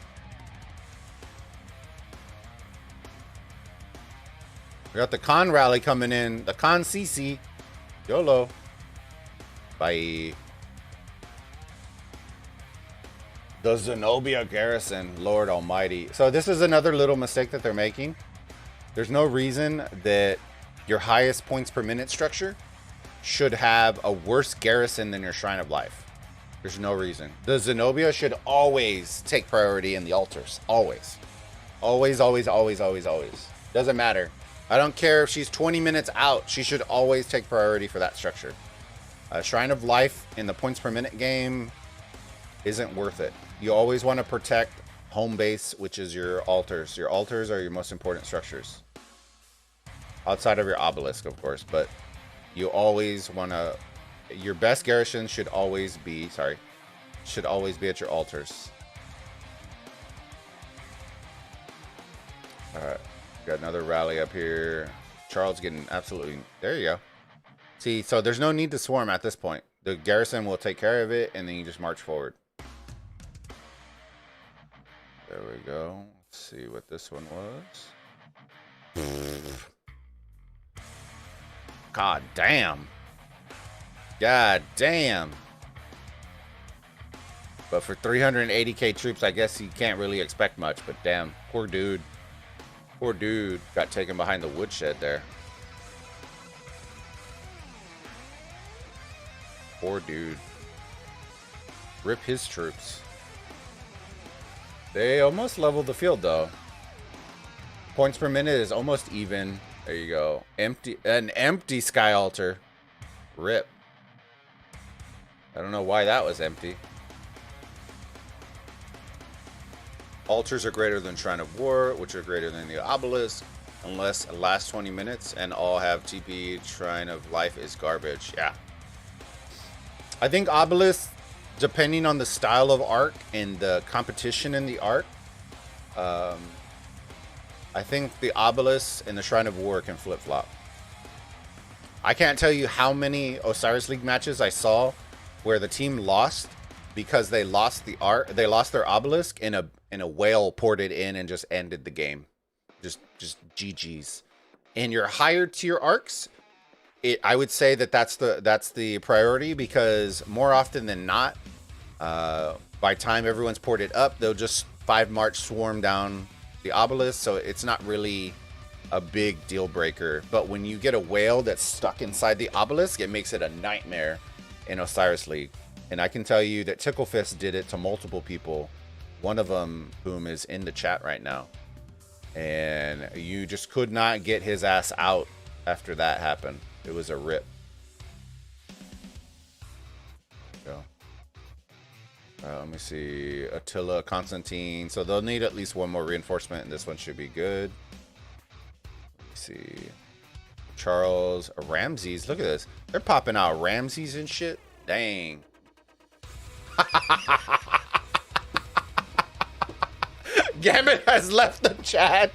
We got the Con rally coming in. The Con CC. YOLO. Bye. The Zenobia Garrison. Lord almighty. So this is another little mistake that they're making. There's no reason that your highest points per minute structure should have a worse garrison than your Shrine of Life. There's no reason. The Zenobia should always take priority in the altars. Always. Always, always, always, always, always. Doesn't matter. I don't care if she's 20 minutes out. She should always take priority for that structure. Shrine of Life in the points per minute game isn't worth it. You always want to protect home base, which is your altars. Your altars are your most important structures. Outside of your obelisk, of course. But you always want to... Your best garrison should always be... Sorry. Should always be at your altars. Alright. Got another rally up here. Charles getting absolutely... There you go. See, so there's no need to swarm at this point. The garrison will take care of it, and then you just march forward. There we go. Let's see what this one was. God damn. God damn. But for 380k troops, I guess you can't really expect much. But damn, poor dude. Poor dude got taken behind the woodshed there. Poor dude. Rip his troops. They almost leveled the field though. Points per minute is almost even. There you go. An empty Sky Altar. Rip. I don't know why that was empty. Altars are greater than Shrine of War, which are greater than the Obelisk, unless it lasts 20 minutes, and all have TP. Shrine of Life is garbage. Yeah. I think Obelisk, depending on the style of arc and the competition in the arc, I think the Obelisk and the Shrine of War can flip-flop. I can't tell you how many Osiris League matches I saw where the team lost because they lost the arc, they lost their Obelisk, and a whale poured it in and just ended the game. Just GG's. In your higher tier arcs, I would say that's the priority, because more often than not, by time everyone's poured it up, they'll just 5-march swarm down the Obelisk, so it's not really a big deal breaker. But when you get a whale that's stuck inside the Obelisk, it makes it a nightmare in Osiris League. And I can tell you that Ticklefist did it to multiple people. One of them, whom is in the chat right now, and you just could not get his ass out after that happened. It was a rip. Go. Let me see. Attila, Constantine. So they'll need at least one more reinforcement, and this one should be good. Let me see. Charles, Ramses. Look at this. They're popping out Ramses and shit. Dang. Gambit has left the chat.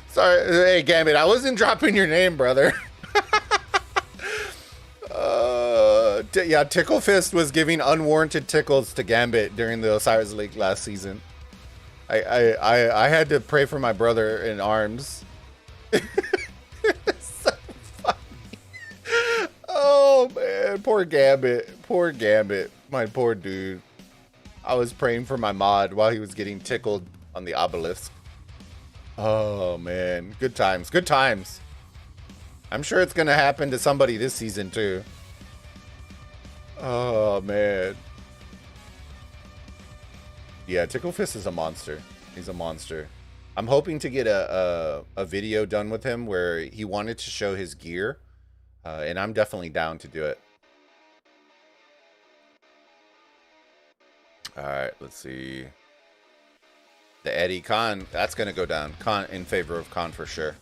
Sorry. Hey, Gambit, I wasn't dropping your name, brother. Yeah, Ticklefist was giving unwarranted tickles to Gambit during the Osiris League last season. I had to pray for my brother in arms. It's so funny. Oh man, poor Gambit. Poor Gambit. My poor dude. I was praying for my mod while he was getting tickled on the Obelisk. Oh man, good times. Good times. I'm sure it's gonna happen to somebody this season too. Oh man. Yeah, Ticklefist is a monster. He's a monster. I'm hoping to get a video done with him where he wanted to show his gear, and I'm definitely down to do it. All right, let's see. The Eddie Khan, that's gonna go down. Khan in favor of Khan for sure.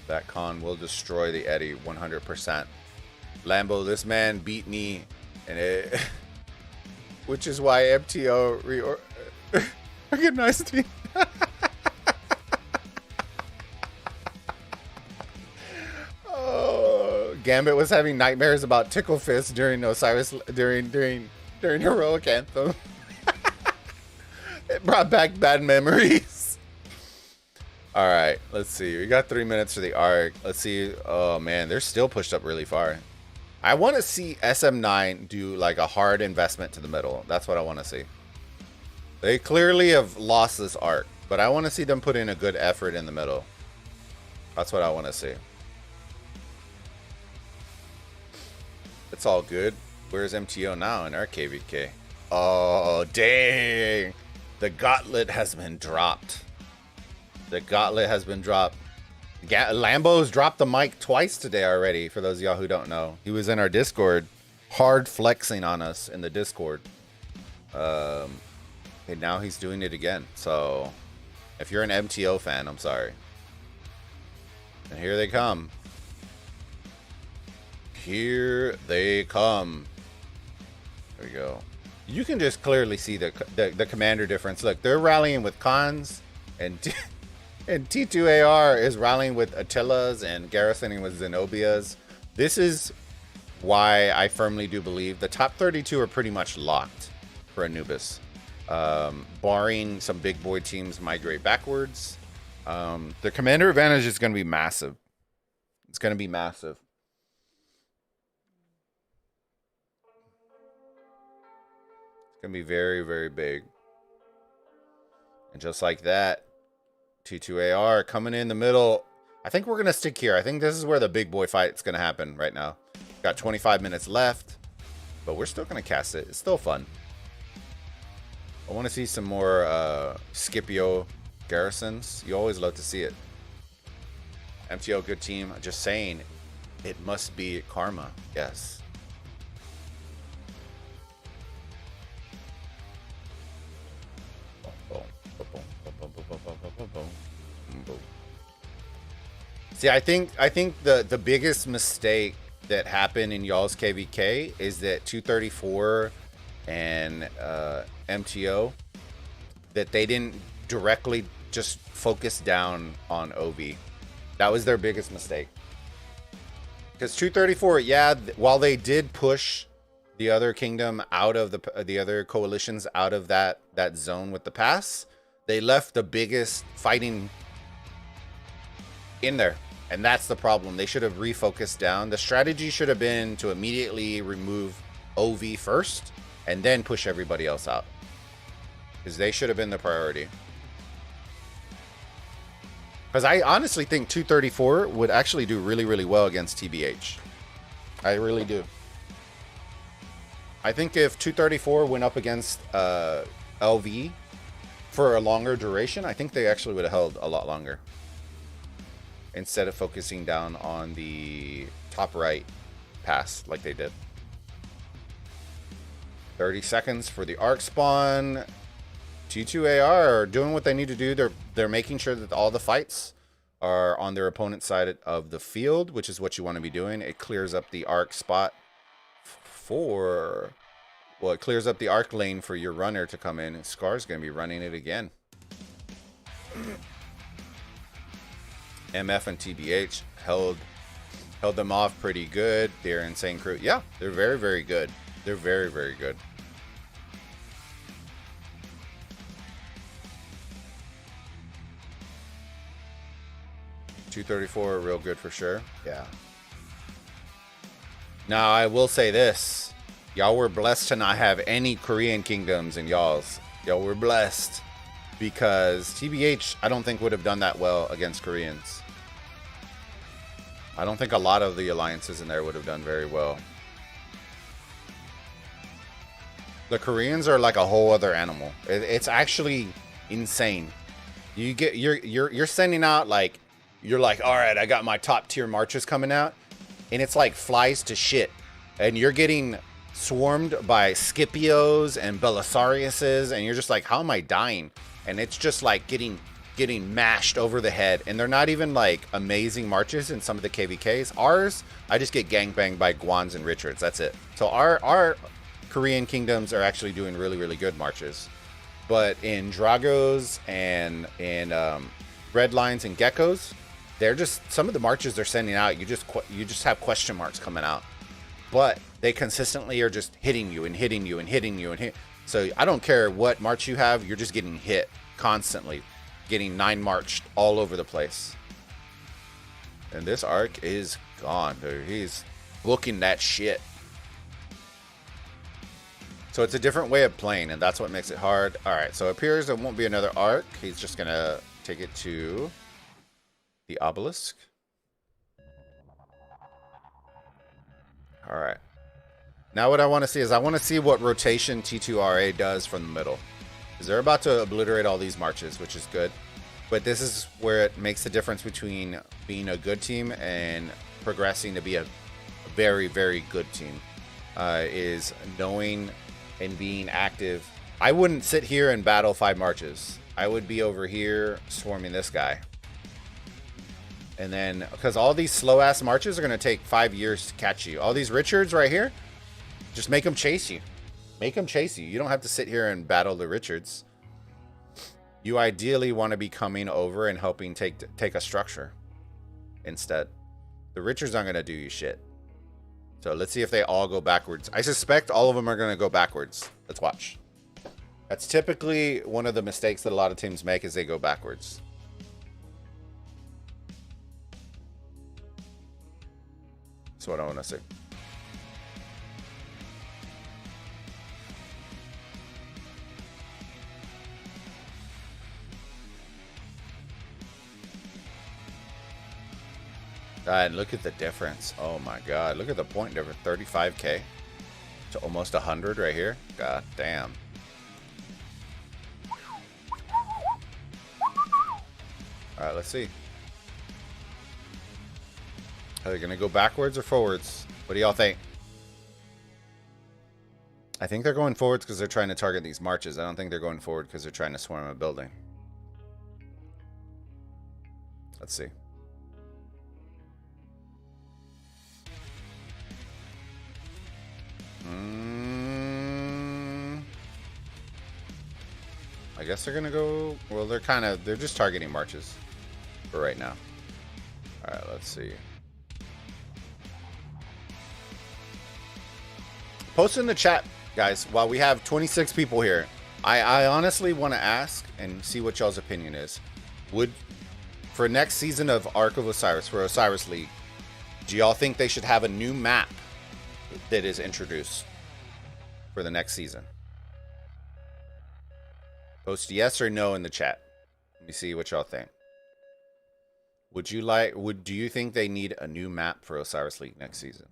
That Khan will destroy the Eddie 100%. Lambo, this man beat me, and it, which is why MTO recognized me. Oh, Gambit was having nightmares about Ticklefist during Osiris during Heroic Anthem. It brought back bad memories. All right, let's see. We got 3 minutes for the arc. Let's see. Oh man, they're still pushed up really far. I want to see SM9 do like a hard investment to the middle. That's what I want to see. They clearly have lost this arc, but I want to see them put in a good effort in the middle. That's what I want to see. It's all good. Where's MTO now in our KVK? Oh, dang. The gauntlet has been dropped. The gauntlet has been dropped. Lambo's dropped the mic twice today already, for those of y'all who don't know. He was in our Discord, hard flexing on us in the Discord. And now he's doing it again. So, if you're an MTO fan, I'm sorry. And here they come. Here they come. There we go. You can just clearly see the commander difference. Look, they're rallying with Khans, and T2AR is rallying with Attilas and garrisoning with Zenobias. This is why I firmly do believe the top 32 are pretty much locked for Anubis. Barring some big boy teams migrate backwards. The commander advantage is going to be massive. It's going to be massive. It's going to be very, very big. And just like that, T2AR coming in the middle. I think we're going to stick here. I think this is where the big boy fight is going to happen right now. Got 25 minutes left, but we're still going to cast it. It's still fun. I want to see some more Scipio garrisons. You always love to see it. MTO, good team. Just saying, it must be karma. Yes. See, I think the biggest mistake that happened in y'all's KVK is that 234 and MTO, that they didn't directly just focus down on OV. That was their biggest mistake. Because 234, yeah, while they did push the other kingdom out of the other coalitions out of that zone with the pass, they left the biggest fighting in there. And that's the problem. They should have refocused down. The strategy should have been to immediately remove OV first and then push everybody else out. Because they should have been the priority. Because I honestly think 234 would actually do really, really well against TBH. I really do. I think if 234 went up against LV for a longer duration, I think they actually would have held a lot longer. Instead of focusing down on the top right pass like they did. 30 seconds for the arc spawn. T2AR are doing what they need to do. They're making sure that all the fights are on their opponent's side of the field, which is what you want to be doing. It clears up the arc spot for... Well, it clears up the arc lane for your runner to come in. Scar's going to be running it again. MF and TBH held them off pretty good. They're insane crew. Yeah, they're very, very good. They're very, very good. $234 real good for sure. Yeah. Now I will say this. Y'all were blessed to not have any Korean kingdoms in y'all's. Y'all were blessed. Because TBH, I don't think would have done that well against Koreans. I don't think a lot of the alliances in there would have done very well. The Koreans are like a whole other animal. It's actually insane. You're sending out like, you're like, all right, I got my top tier marches coming out, and it's like flies to shit, and you're getting swarmed by Scipios and Belisariuses, and you're just like, how am I dying? And it's just like getting mashed over the head, and they're not even like amazing marches in some of the KVKs. Ours, I just get gangbanged by Guans and Richards. That's it. So our Korean kingdoms are actually doing really, really good marches. But in Dragos and in Red Lines and Geckos, they're just, some of the marches they're sending out, you just have question marks coming out. But they consistently are just hitting you and hitting you and hitting you and hit. So I don't care what march you have, you're just getting hit constantly. Getting 9 marched all over the place. And this arc is gone, dude. He's booking that shit. So it's a different way of playing, and that's what makes it hard. All right, so it appears there won't be another arc. He's just going to take it to the obelisk. All right. Now what I want to see is I want to see what rotation T2RA does from the middle. Because they're about to obliterate all these marches, which is good. But this is where it makes the difference between being a good team and progressing to be a very, very good team. Is knowing and being active. I wouldn't sit here and battle 5 marches. I would be over here swarming this guy. And then, because all these slow-ass marches are going to take 5 years to catch you. All these Richards right here, just make them chase you. Make them chase you. You don't have to sit here and battle the Richards. You ideally want to be coming over and helping take a structure instead. The Richards aren't going to do you shit. So let's see if they all go backwards. I suspect all of them are going to go backwards. Let's watch. That's typically one of the mistakes that a lot of teams make, is they go backwards. That's what I want to see. And look at the difference. Oh my god. Look at the point difference. 35k to almost 100 right here. God damn. Alright, let's see. Are they going to go backwards or forwards? What do y'all think? I think they're going forwards because they're trying to target these marches. I don't think they're going forward because they're trying to swarm a building. Let's see. I guess they're going to go... Well, they're just targeting marches for right now. Alright, let's see. Post in the chat, guys, while we have 26 people here. I honestly want to ask and see what y'all's opinion is. For next season of Ark of Osiris, for Osiris League, do y'all think they should have a new map that is introduced for the next season? Post yes or no in the chat. Let me see what y'all think. Do you think they need a new map for Osiris League next season?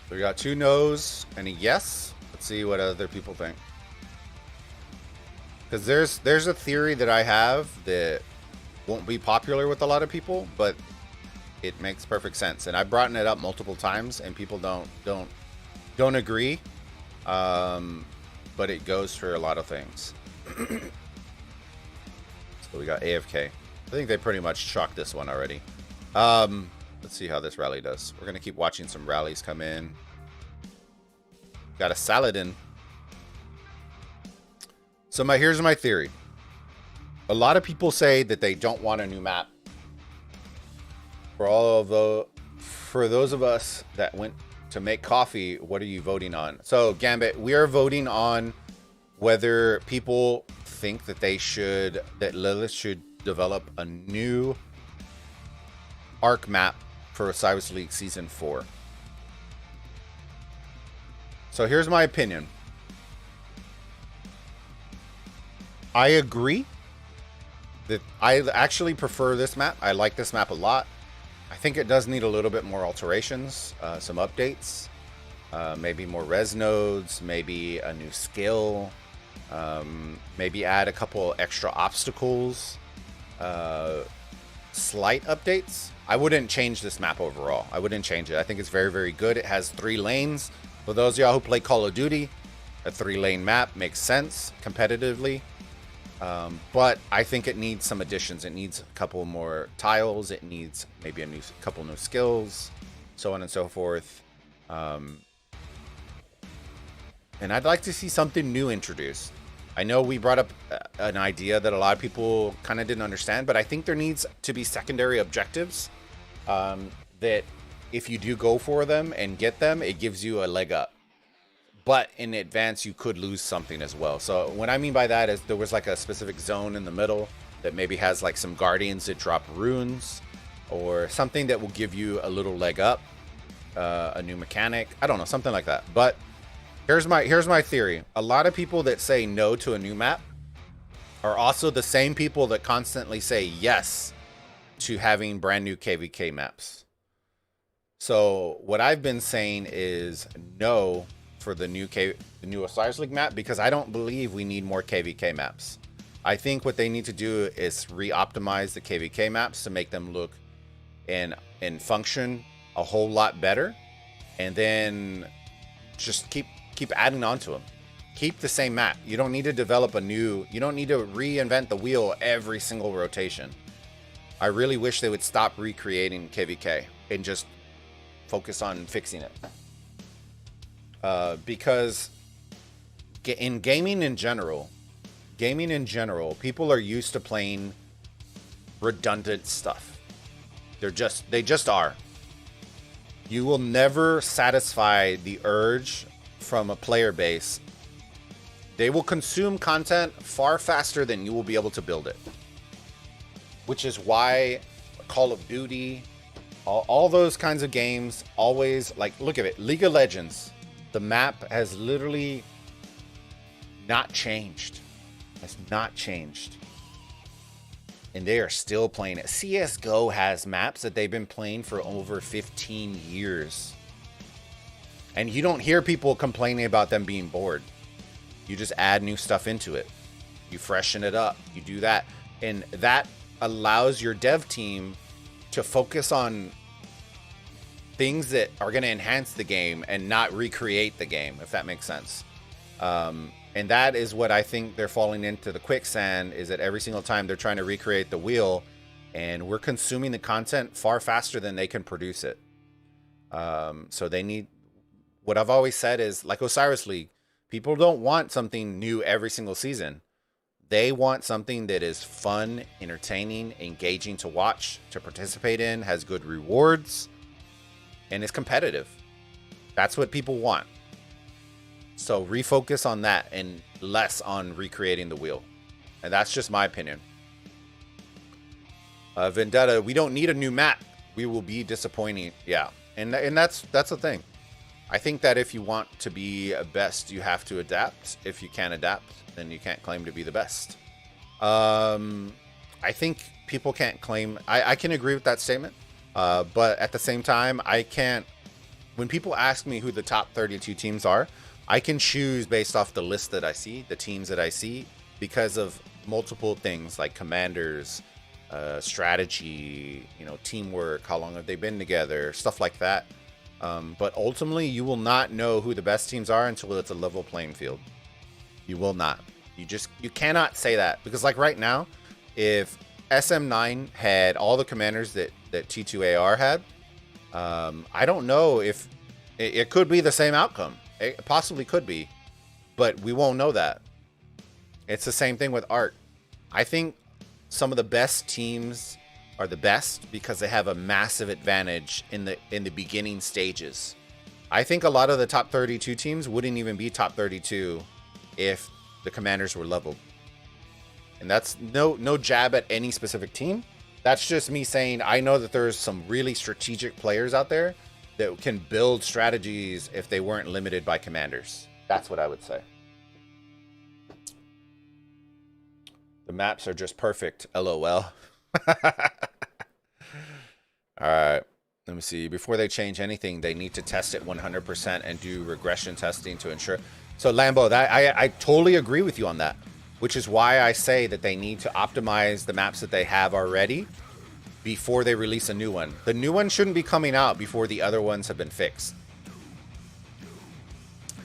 So we got 2 no's and a yes. Let's see what other people think. Because there's a theory that I have that won't be popular with a lot of people, but it makes perfect sense. And I've brought it up multiple times, and people don't agree. But it goes for a lot of things. So we got AFK. I think they pretty much chalked this one already. Let's see how this rally does. We're going to keep watching some rallies come in. Got a Saladin. So here's my theory. A lot of people say that they don't want a new map. For those of us that went to make coffee, what are you voting on? So Gambit, we are voting on whether people think that that Lilith should develop a new Ark map for Osiris League Season 4. So here's my opinion. I agree that I actually prefer this map. I like this map a lot. I think it does need a little bit more alterations, some updates, maybe more res nodes, maybe a new skill, maybe add a couple extra obstacles, slight updates. I wouldn't change this map overall. I wouldn't change it. I think it's very, very good. It has 3 lanes. For those of y'all who play Call of Duty, a 3-lane map makes sense competitively. But I think it needs some additions. It needs a couple more tiles. It needs maybe a couple new skills, so on and so forth. And I'd like to see something new introduced. I know we brought up an idea that a lot of people kind of didn't understand, but I think there needs to be secondary objectives that if you do go for them and get them, it gives you a leg up. But in advance, you could lose something as well. So what I mean by that is there was like a specific zone in the middle that maybe has like some guardians that drop runes or something that will give you a little leg up, a new mechanic. I don't know, something like that. But here's my theory. A lot of people that say no to a new map are also the same people that constantly say yes to having brand new KVK maps. So what I've been saying is no for the new Osiris League map, because I don't believe we need more KVK maps. I think what they need to do is re-optimize the KVK maps to make them look and function a whole lot better, and then just keep adding on to them. Keep the same map. You don't need to develop you don't need to reinvent the wheel every single rotation. I really wish they would stop recreating KVK and just focus on fixing it. Because in gaming in general, people are used to playing redundant stuff. They just are. You will never satisfy the urge from a player base They will consume content far faster than you will be able to build it. Which is why Call of Duty, all those kinds of games always, like, look at it. League of Legends, the map has literally not changed. Has not changed. And they are still playing it. CSGO has maps that they've been playing for over 15 years. And you don't hear people complaining about them being bored. You just add new stuff into it. You freshen it up. You do that. And that allows your dev team to focus on things that are going to enhance the game and not recreate the game, if that makes sense. And that is what I think they're falling into the quicksand, is that every single time they're trying to recreate the wheel, and we're consuming the content far faster than they can produce it. So they need, what I've always said is, like Osiris League, people don't want something new every single season. They want something that is fun, entertaining, engaging to watch, to participate in, has good rewards, and is competitive. That's what people want. So refocus on that and less on recreating the wheel. And that's just my opinion. Vendetta, we don't need a new map. We will be disappointing. Yeah. And that's the thing. I think that if you want to be best, you have to adapt. If you can't adapt, then you can't claim to be the best. I think people can't claim. I can agree with that statement. But at the same time, I can't. When people ask me who the top 32 teams are, I can choose based off the list that I see, the teams that I see, because of multiple things like commanders, strategy, teamwork, how long have they been together, stuff like that. But ultimately, you will not know who the best teams are until it's a level playing field. You will not. You cannot say that, because like right now, if SM9 had all the commanders that T2AR had, I don't know if it could be the same outcome. It possibly could be, but we won't know that. It's the same thing with Arc. I think some of the best teams are the best because they have a massive advantage in the beginning stages. I think a lot of the top 32 teams wouldn't even be top 32 if the commanders were leveled. And that's no jab at any specific team. That's just me saying I know that there's some really strategic players out there that can build strategies if they weren't limited by commanders. That's what I would say. The maps are just perfect. LOL. All right. Let me see. Before they change anything, they need to test it 100% and do regression testing to ensure. So Lambo, I totally agree with you on that, which is why I say that they need to optimize the maps that they have already before they release a new one. The new one shouldn't be coming out before the other ones have been fixed.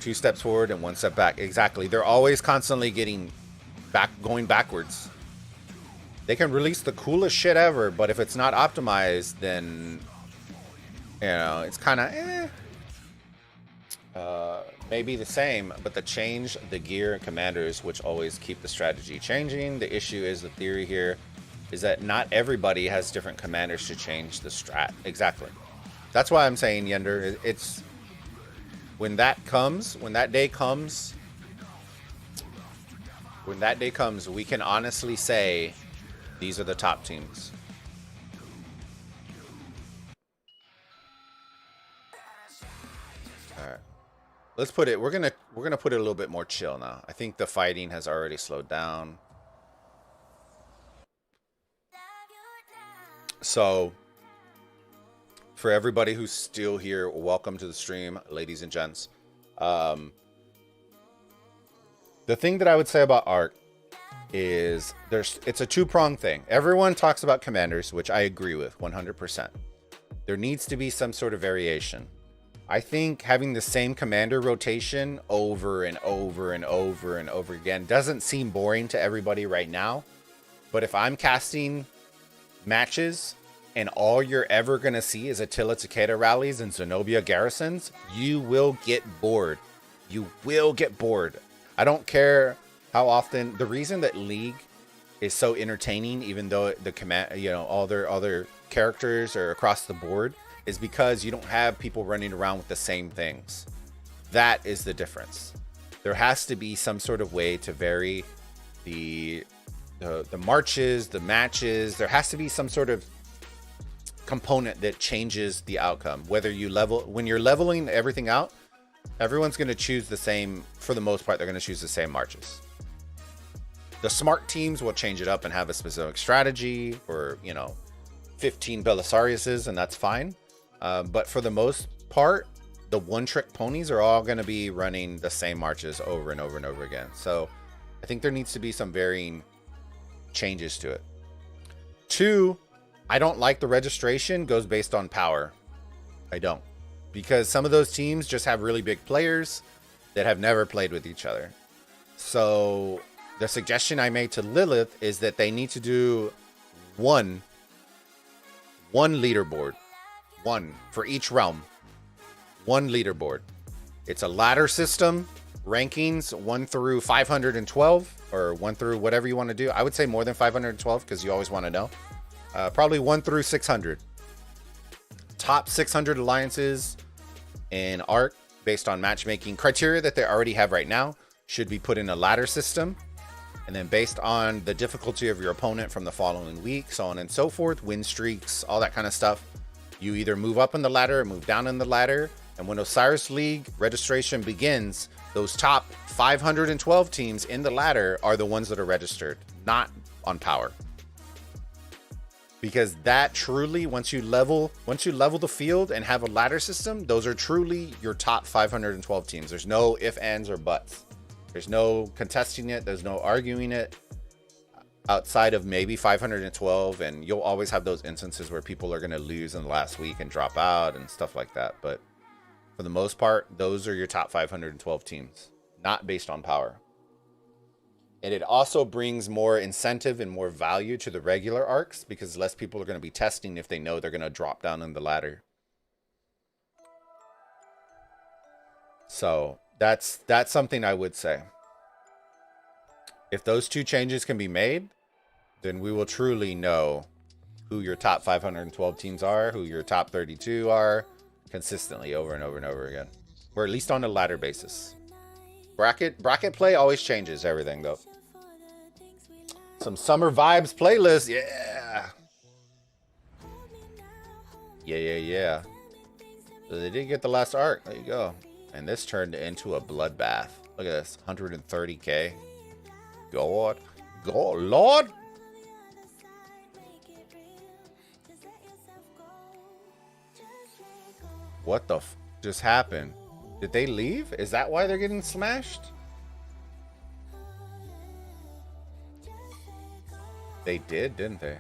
2 steps forward and 1 step back. Exactly. They're always constantly going backwards. They can release the coolest shit ever, but if it's not optimized, then it's kind of maybe the same, but the gear and commanders, which always keep the strategy changing. The issue is, the theory here is that not everybody has different commanders to change the strat. Exactly. That's why I'm saying, Yender, it's when that day comes, we can honestly say these are the top teams. All right. Let's put it, we're gonna put it a little bit more chill now. I think the fighting has already slowed down. So, for everybody who's still here, welcome to the stream, ladies and gents. The thing that I would say about Arc is it's a two-pronged thing. Everyone talks about commanders, which I agree with 100%. There needs to be some sort of variation. I think having the same commander rotation over and over and over and over again doesn't seem boring to everybody right now. But if I'm casting matches and all you're ever going to see is Attila Takeda rallies and Zenobia garrisons, you will get bored. You will get bored. I don't care how often. The reason that League is so entertaining, even though the command, all their other characters are across the board, is because you don't have people running around with the same things. That is the difference. there has to be some sort of way to vary the marches, the matches. There has to be some sort of component that changes the outcome. Whether you when you're leveling everything out, everyone's going to choose the same. For the most part, they're going to choose the same marches. The smart teams will change it up and have a specific strategy, or 15 Belisariuses, and that's fine. But for the most part, the one-trick ponies are all going to be running the same marches over and over and over again. So I think there needs to be some varying changes to it. 2, I don't like the registration goes based on power. I don't. Because some of those teams just have really big players that have never played with each other. So the suggestion I made to Lilith is that they need to do one leaderboard. One for each realm. One leaderboard. It's a ladder system, rankings 1 through 512, or 1 through whatever you want to do. I would say more than 512 because you always want to know. Probably 1 through 600. Top 600 alliances in ARC based on matchmaking criteria that they already have right now should be put in a ladder system. And then based on the difficulty of your opponent from the following week, so on and so forth, win streaks, all that kind of stuff, you either move up in the ladder or move down in the ladder. And when Osiris League registration begins, those top 512 teams in the ladder are the ones that are registered, not on power. Because that truly, once you level the field and have a ladder system, those are truly your top 512 teams. There's no ifs, ands, or buts. There's no contesting it. There's no arguing it outside of maybe 512. And you'll always have those instances where people are going to lose in the last week and drop out and stuff like that. But for the most part, those are your top 512 teams, not based on power. And it also brings more incentive and more value to the regular arcs because less people are going to be testing if they know they're going to drop down in the ladder. So that's something I would say. If those 2 changes can be made, then we will truly know who your top 512 teams are, who your top 32 are, consistently over and over and over again. Or at least on a ladder basis. Bracket play always changes everything though. Some summer vibes playlist. Yeah. Yeah. So they did get the last arc. There you go. And this turned into a bloodbath. Look at this. 130k. God, Lord. What the f just happened? Did they leave? Is that why they're getting smashed? They did, didn't they?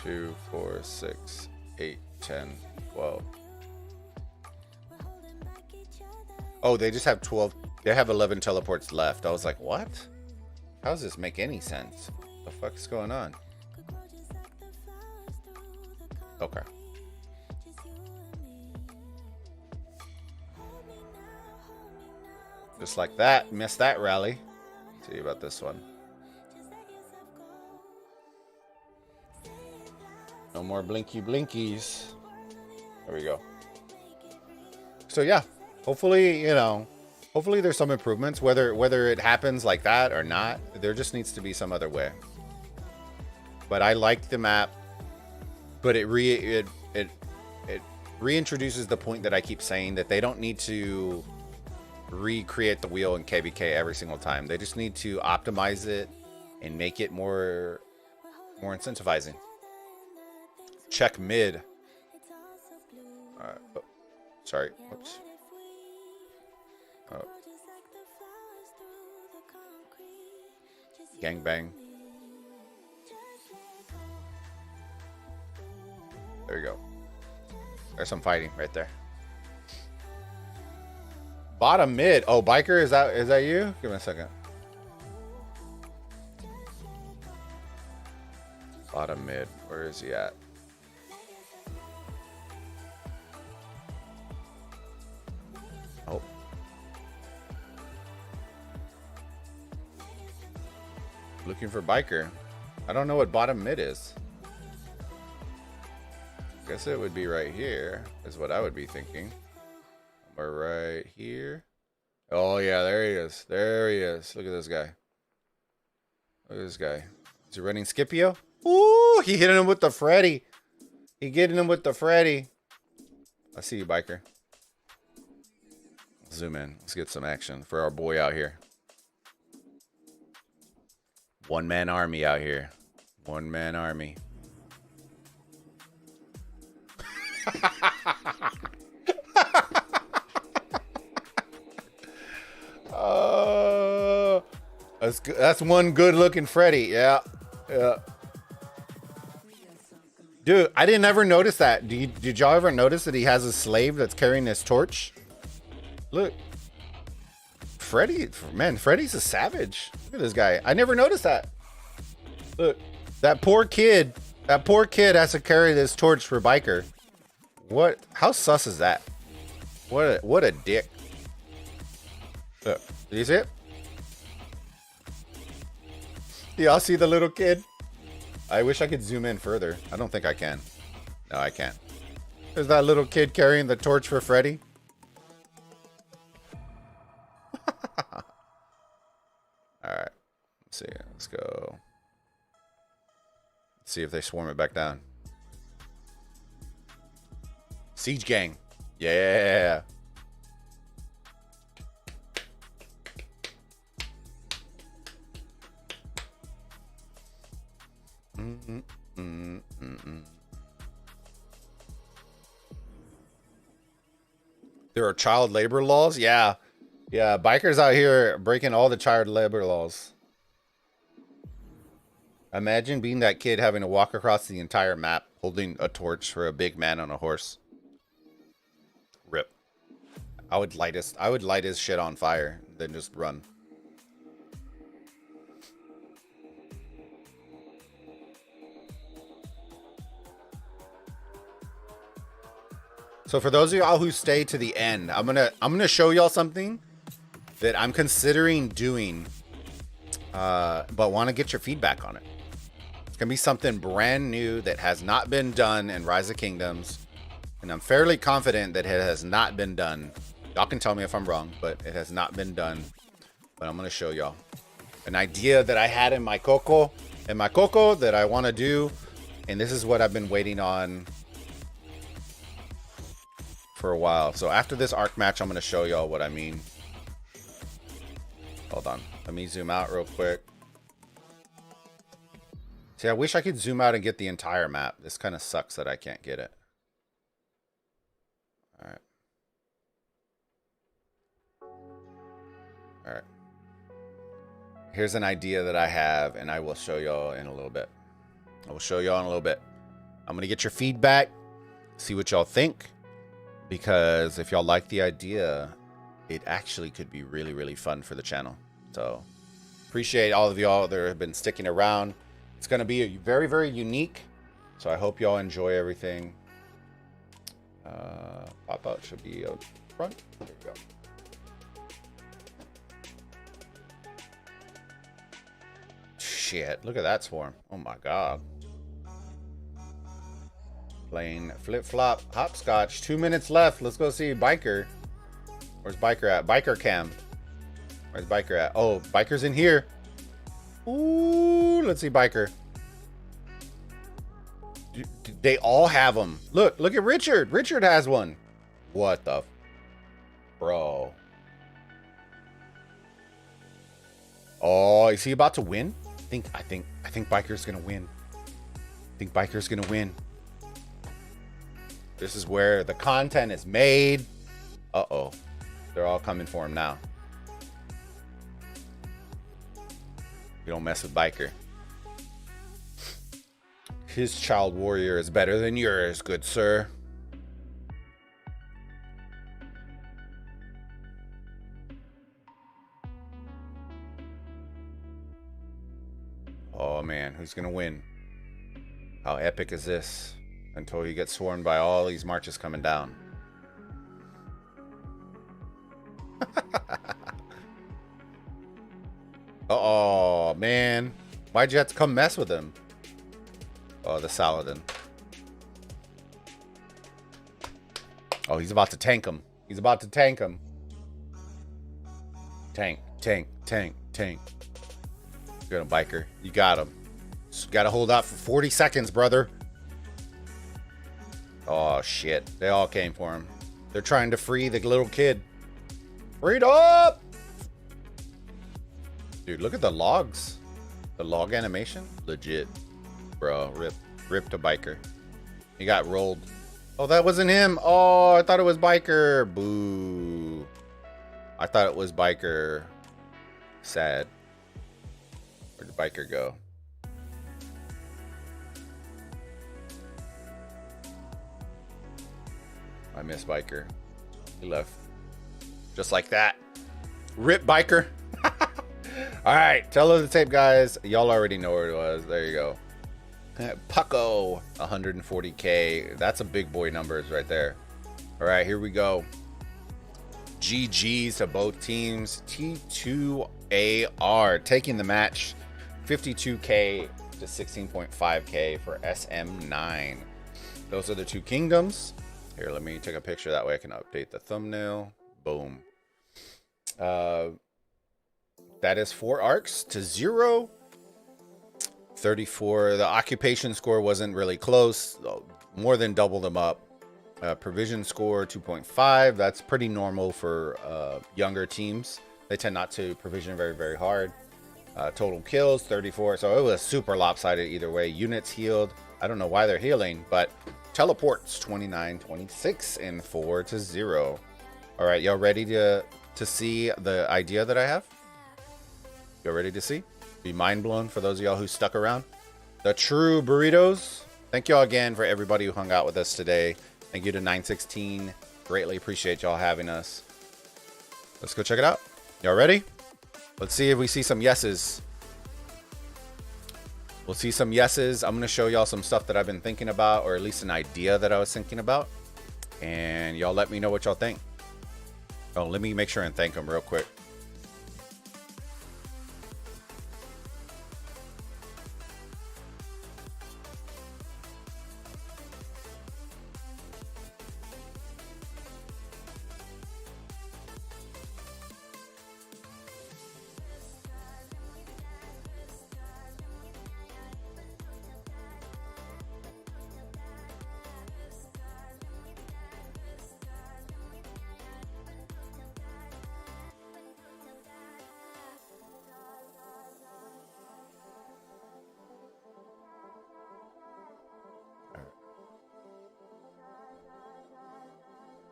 2, 4, 6, 8, 10, 12. Oh, they just have 12. They have 11 teleports left. I was like, what? How does this make any sense? What the fuck is going on? Okay. Just like that. Missed that rally. See about this one. No more blinky blinkies. There we go. So yeah, hopefully, hopefully there's some improvements. Whether it happens like that or not, there just needs to be some other way. But I like the map. But it reintroduces the point that I keep saying, that they don't need to recreate the wheel in KBK every single time. They just need to optimize it and make it more incentivizing. Check mid. Oh, sorry. Whoops. Oh. Gangbang. There you go. There's some fighting right there. Bottom mid. Oh, Biker, is that you? Give me a second. Bottom mid. Where is he at? Oh. Looking for Biker. I don't know what bottom mid is. Guess it would be right here, is what I would be thinking. We're right here. Oh, yeah, there he is. There he is. Look at this guy. Look at this guy. Is he running Scipio? Ooh, he hitting him with the Freddy. He getting him with the Freddy. I see you, biker. Zoom in. Let's get some action for our boy out here. One-man army out here. One-man army. That's one good-looking Freddy. Yeah. Yeah. Dude, I didn't ever notice that. Did y'all ever notice that he has a slave that's carrying his torch? Look. Freddy, man, Freddy's a savage. Look at this guy. I never noticed that. Look, that poor kid has to carry this torch for biker. What? How sus is that? What a dick. Look, did you see it? Y'all see the little kid? I wish I could zoom in further. I don't think I can. No, I can't. There's that little kid carrying the torch for Freddy. Alright. Let's see. Let's go. Let's see if they swarm it back down. Siege gang. Yeah. There are child labor laws? Yeah. Yeah, bikers out here breaking all the child labor laws. Imagine being that kid having to walk across the entire map holding a torch for a big man on a horse. Rip. I would light his shit on fire, then just run. So for those of y'all who stay to the end, I'm gonna show y'all something that I'm considering doing, but want to get your feedback on it. It's gonna be something brand new that has not been done in Rise of Kingdoms, and I'm fairly confident that it has not been done. Y'all can tell me if I'm wrong, but it has not been done. But I'm gonna show y'all an idea that I had in my coco that I want to do, and this is what I've been waiting on for a while. So after this arc match, I'm going to show y'all what I mean. Hold on. Let me zoom out real quick. See, I wish I could zoom out and get the entire map. This kind of sucks that I can't get it. All right. All right. Here's an idea that I have, and I will show y'all in a little bit. I'm going to get your feedback, see what y'all think. Because if y'all like the idea, it actually could be really, really fun for the channel. So appreciate all of y'all that have been sticking around. It's going to be very, very unique. So I hope y'all enjoy everything. Pop out should be up front. There we go. Shit, look at that swarm. Oh my God. Playing flip-flop hopscotch. 2 minutes left. Let's go see biker. Where's biker at? Biker cam. Where's biker at? Oh, biker's in here. Ooh, let's see biker. They all have them. Look at Richard. Richard has one. What the bro? Oh, is he about to win? I think biker's gonna win. I think biker's gonna win. This is where the content is made. Uh-oh. They're all coming for him now. You don't mess with biker. His child warrior is better than yours, good sir. Oh man, who's gonna win? How epic is this? Until you get swarmed by all these marches coming down. Oh man, why'd you have to come mess with him? Oh, the Saladin. Oh, he's about to tank him. He's about to tank him. Tank, tank, tank, tank. Good, a biker. You got him. Just gotta hold out for 40 seconds, brother. Oh, shit. They all came for him. They're trying to free the little kid. Freed up! Dude, look at the logs. The log animation. Legit. Bro, ripped a biker. He got rolled. Oh, that wasn't him. Oh, I thought it was biker. Boo. I thought it was biker. Sad. Where'd the biker go? I miss biker. He left. Just like that. Rip biker. All right. Tell of the tape, guys. Y'all already know where it was. There you go. Pucko. 140K. That's a big boy numbers right there. All right. Here we go. GG's to both teams. T2AR taking the match. 52K to 16.5K for SM9. Those are the two kingdoms. Here, let me take a picture. That way I can update the thumbnail. Boom. That is 4 arcs to 0. 34. The occupation score wasn't really close. More than double them up. Provision score 2.5. That's pretty normal for younger teams. They tend not to provision very, very hard. Total kills 34. So it was super lopsided either way. Units healed. I don't know why they're healing, but teleports 29-26 and 4 to 0. All right, y'all ready to see the idea that I have? Y'all ready to see? Be mind blown for those of y'all who stuck around. The true burritos. Thank y'all again for everybody who hung out with us today. Thank you to 916. Greatly appreciate y'all having us. Let's go check it out. Y'all ready? Let's see if we see some yeses. We'll see some yeses. I'm going to show y'all some stuff that I've been thinking about, or at least an idea that I was thinking about. And y'all let me know what y'all think. Oh, let me make sure and thank them real quick.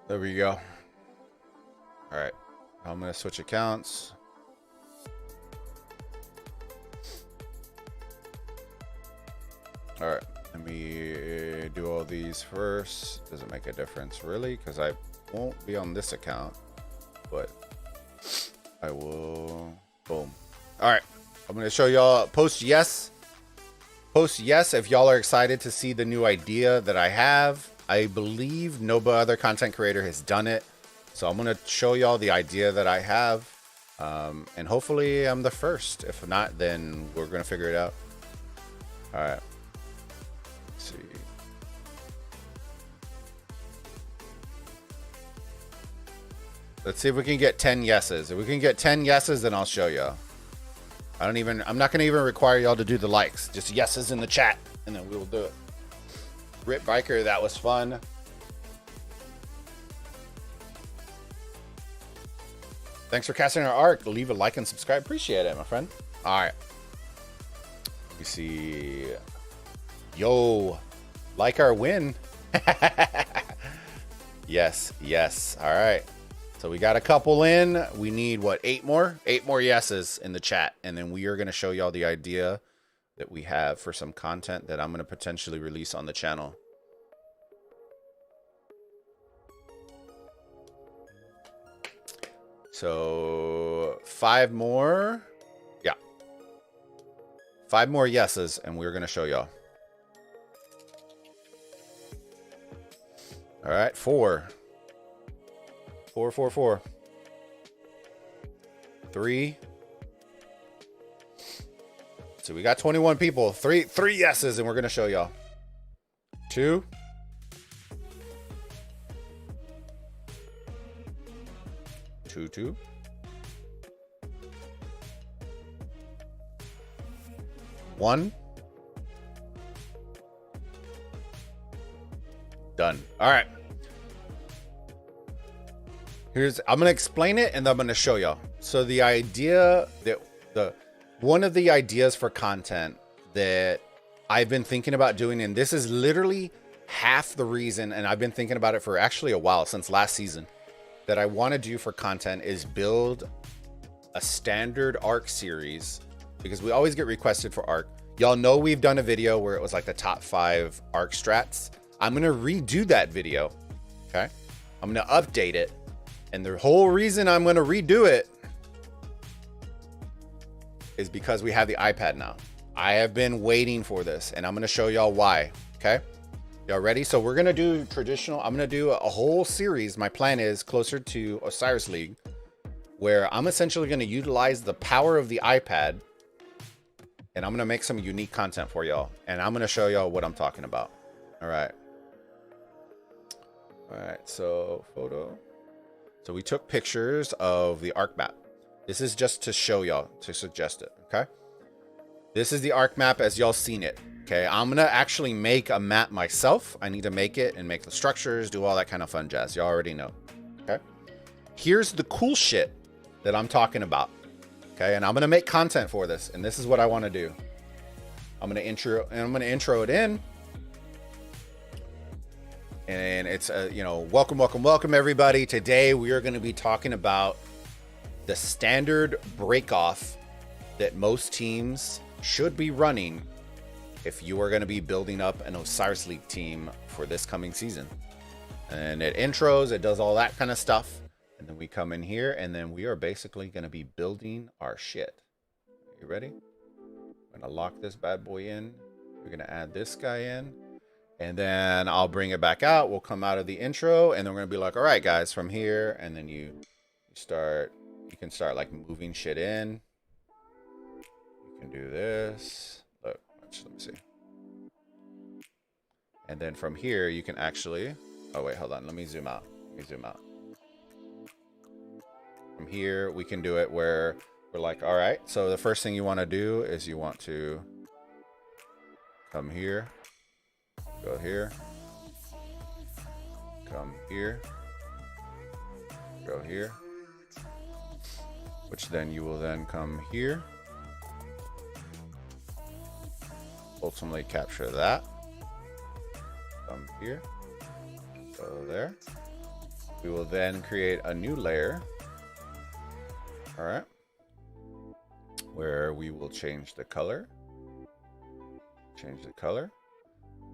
There we go. All right, I'm gonna switch accounts. All right, let me do all these first. Doesn't make a difference really, because I won't be on this account, but I will. Boom. All right, I'm gonna show y'all post yes. Post yes if y'all are excited to see the new idea that I have. I believe no other content creator has done it. So I'm going to show y'all the idea that I have. And hopefully I'm the first. If not, then we're going to figure it out. All right. Let's see. Let's see if we can get 10 yeses. If we can get 10 yeses, then I'll show y'all. I'm not going to even require y'all to do the likes. Just yeses in the chat, and then we will do it. Rip biker, that was fun. Thanks for casting our arc. Leave a like and subscribe. Appreciate it, my friend. All right. Let me see. Yo, like our win. Yes, yes. All right. So we got a couple in. We need what? 8 more? 8 more yeses in the chat, and then we are going to show y'all the idea that we have for some content that I'm going to potentially release on the channel. So 5 more. Yeah. 5 more yeses, and we're going to show y'all. All right. 4. 4, 4, 4. 3. So we got 21 people. 3 yeses, and we're going to show y'all. 2. 2. One. Done. All right. I'm going to explain it and then I'm going to show y'all. So the idea that one of the ideas for content that I've been thinking about doing, and this is literally half the reason, and I've been thinking about it for actually a while, since last season, that I want to do for content is build a standard arc series, because we always get requested for arc. Y'all know we've done a video where it was like the top 5 arc strats. I'm going to redo that video. Okay. I'm going to update it. And the whole reason I'm going to redo it is because we have the iPad now. I have been waiting for this, and I'm going to show y'all why. Okay. Y'all ready? So we're going to do traditional. I'm going to do a whole series. My plan is closer to Osiris League, where I'm essentially going to utilize the power of the iPad, and I'm going to make some unique content for y'all. And I'm going to show y'all what I'm talking about. All right. All right. So photo. So we took pictures of the arc map. This is just to show y'all, to suggest it. Okay. This is the arc map as y'all seen it. Okay. I'm going to actually make a map myself. I need to make it and make the structures, do all that kind of fun jazz. Y'all already know. Okay. Here's the cool shit that I'm talking about. Okay. And I'm going to make content for this. And this is what I want to do. I'm going to intro it in. And it's, welcome everybody. Today we are going to be talking about the standard break-off that most teams should be running if you are going to be building up an Osiris League team for this coming season. And it intros, it does all that kind of stuff. And then we come in here and then we are basically going to be building our shit. You ready? I'm going to lock this bad boy in. We're going to add this guy in. And then I'll bring it back out. We'll come out of the intro and then we're going to be like, all right, guys, from here. And then you can start like moving shit in. You can do this. Look, let me see. And then from here, you can actually, oh wait, hold on. Let me zoom out. From here, we can do it where we're like, all right. So the first thing you want to do is you want to come here. Go here, come here, go here, which then you will then come here, ultimately capture that, come here, go there. We will then create a new layer, all right, where we will change the color.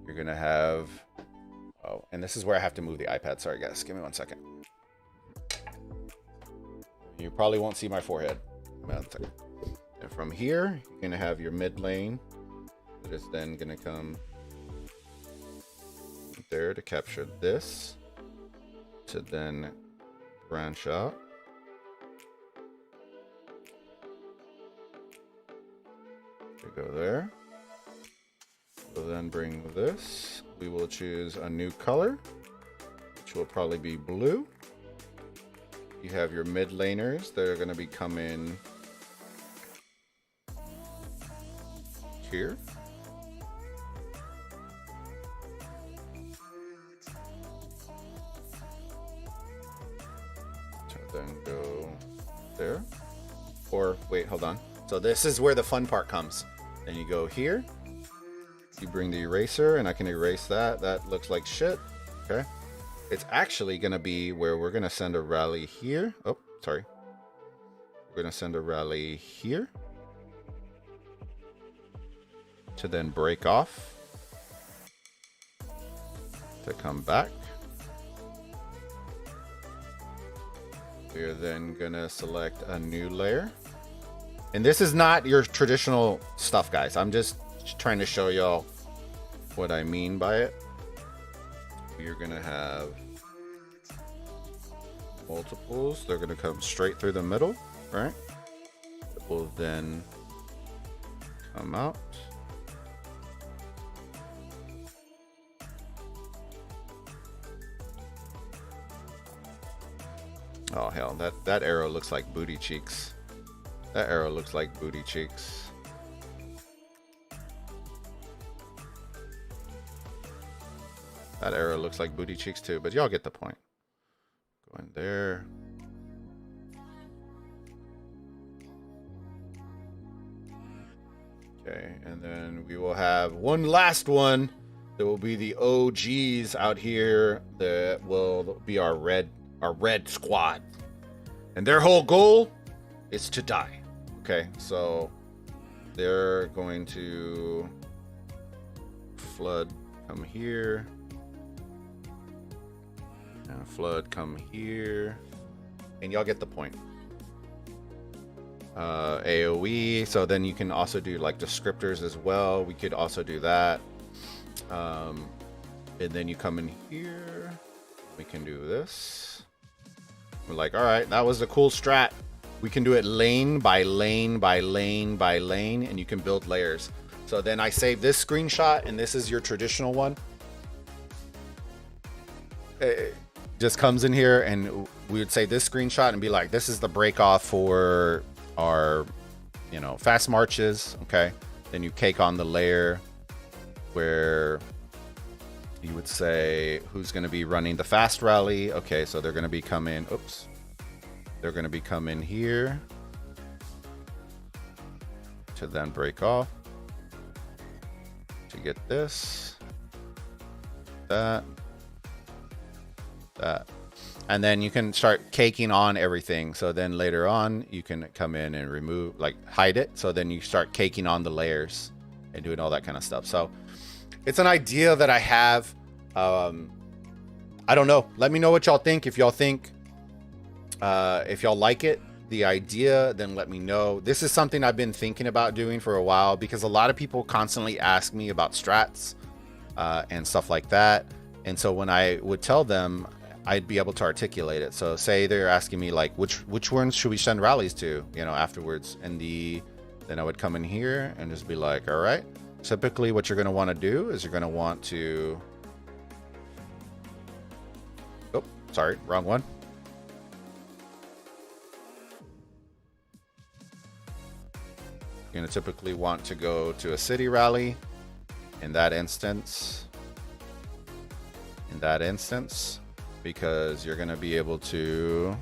You're going to have, oh, and this is where I have to move the iPad. Sorry, guys. Give me 1 second. You probably won't see my forehead. And from here, you're going to have your mid lane that is then going to come there to capture this, to then branch out. We go there. We'll then bring this. We will choose a new color, which will probably be blue. You have your mid laners that are going to be coming here. So then go there. Or wait, hold on. So this is where the fun part comes. Then you go here. You bring the eraser and I can erase that. That looks like shit. Okay. It's actually going to be where we're going to send a rally here. Oh, sorry. We're going to send a rally here to then break off, to come back. We're then going to select a new layer. And this is not your traditional stuff, guys. I'm just trying to show y'all what I mean by it. You're gonna have multiples. They're gonna come straight through the middle, right? It will then come out. Oh hell, that arrow looks like booty cheeks. That arrow looks like booty cheeks. That arrow looks like booty cheeks too, but y'all get the point. Go in there. Okay, and then we will have one last one. There will be the OGs out here that will be our red squad. And their whole goal is to die. Okay, so they're going to flood come here. And flood come here. And y'all get the point. AoE, so then you can also do like descriptors as well. We could also do that. And then you come in here. We can do this. We're like, all right, that was a cool strat. We can do it lane by lane by lane by lane, and you can build layers. So then I save this screenshot, and this is your traditional one. It just comes in here, and we would save this screenshot and be like, this is the break off for our, you know, fast marches. Okay, then you cake on the layer where you would say who's going to be running the fast rally. Okay, so they're going to be coming. Oops, they're going to be coming here to then break off to get this, that, and then you can start caking on everything. So then later on you can come in and remove, like hide it. So then you start caking on the layers and doing all that kind of stuff. So it's an idea that I have. I don't know. Let me know what y'all think. If y'all think, if y'all like it, the idea, then let me know. This is something I've been thinking about doing for a while because a lot of people constantly ask me about strats and stuff like that. And so when I would tell them, I'd be able to articulate it. So say they're asking me like, which ones should we send rallies to, you know, afterwards. And then I would come in here and just be like, all right, typically what you're going to want to do is you're going to want to, oh, sorry, wrong one. You're going to typically want to go to a city rally in that instance, because you're going to be able to,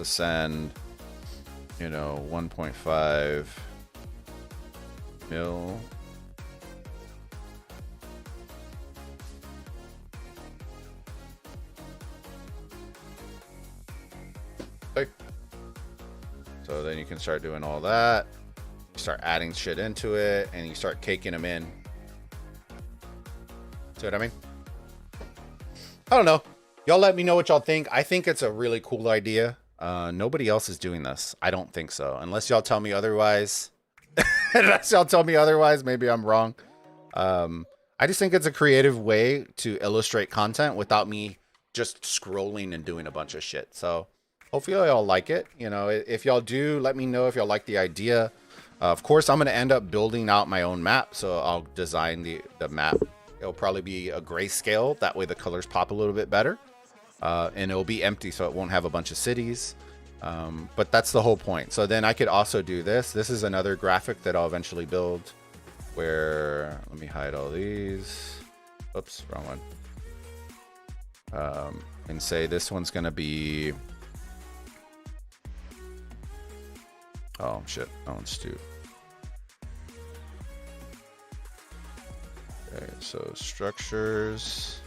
send, you know, 1.5 mil. Okay. So then you can start doing all that. You start adding shit into it and you start caking them in. See what I mean? I don't know. Y'all let me know what y'all think. I think it's a really cool idea. Nobody else is doing this. I don't think so. Unless y'all tell me otherwise. Maybe I'm wrong. I just think it's a creative way to illustrate content without me just scrolling and doing a bunch of shit. So hopefully y'all like it. You know, if y'all do, let me know if y'all like the idea. Of course, I'm going to end up building out my own map. So I'll design the map. It'll probably be a grayscale. That way the colors pop a little bit better. And it'll be empty, so it won't have a bunch of cities. But that's the whole point. So then I could also do this. This is another graphic that I'll eventually build where, let me hide all these. Oops, wrong one. And say this one's going to be, oh shit, that one's too. Okay, so structures,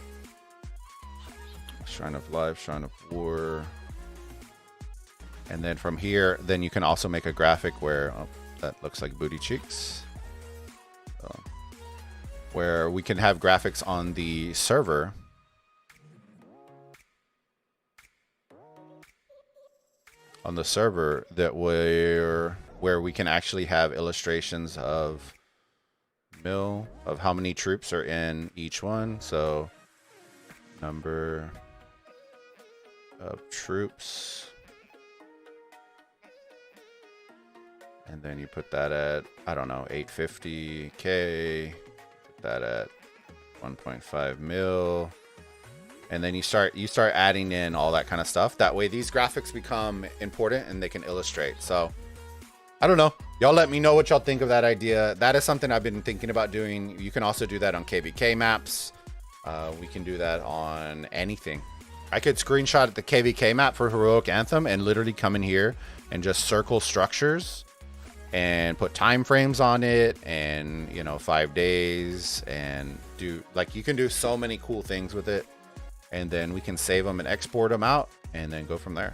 Shrine of Life, Shrine of War. And then from here, then you can also make a graphic where, oh, that looks like booty cheeks. Where we can have graphics on the server. On the server that where we can actually have illustrations of how many troops are in each one. So number of troops, and then you put that at, I don't know, 850k, put that at 1.5 mil. And then you start adding in all that kind of stuff. That way these graphics become important and they can illustrate. So I don't know. Y'all let me know what y'all think of that idea. That is something I've been thinking about doing. You can also do that on KVK maps. We can do that on anything. I could screenshot the KVK map for Heroic Anthem and literally come in here and just circle structures and put time frames on it and, you know, 5 days, and do, like, you can do so many cool things with it. And then we can save them and export them out and then go from there.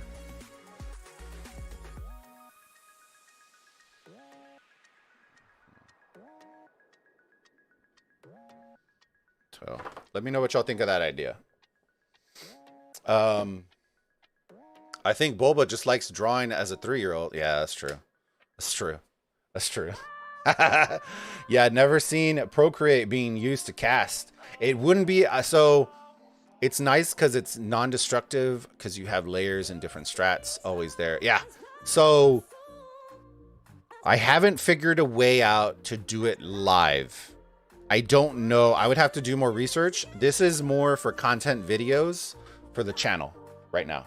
So let me know what y'all think of that idea. I think Bulba just likes drawing as a 3-year-old. Yeah, that's true. That's true. That's true. Yeah, never seen Procreate being used to cast. It wouldn't be so. It's nice because it's non-destructive, because you have layers and different strats always there. Yeah. So I haven't figured a way out to do it live. I don't know. I would have to do more research. This is more for content videos for the channel right now.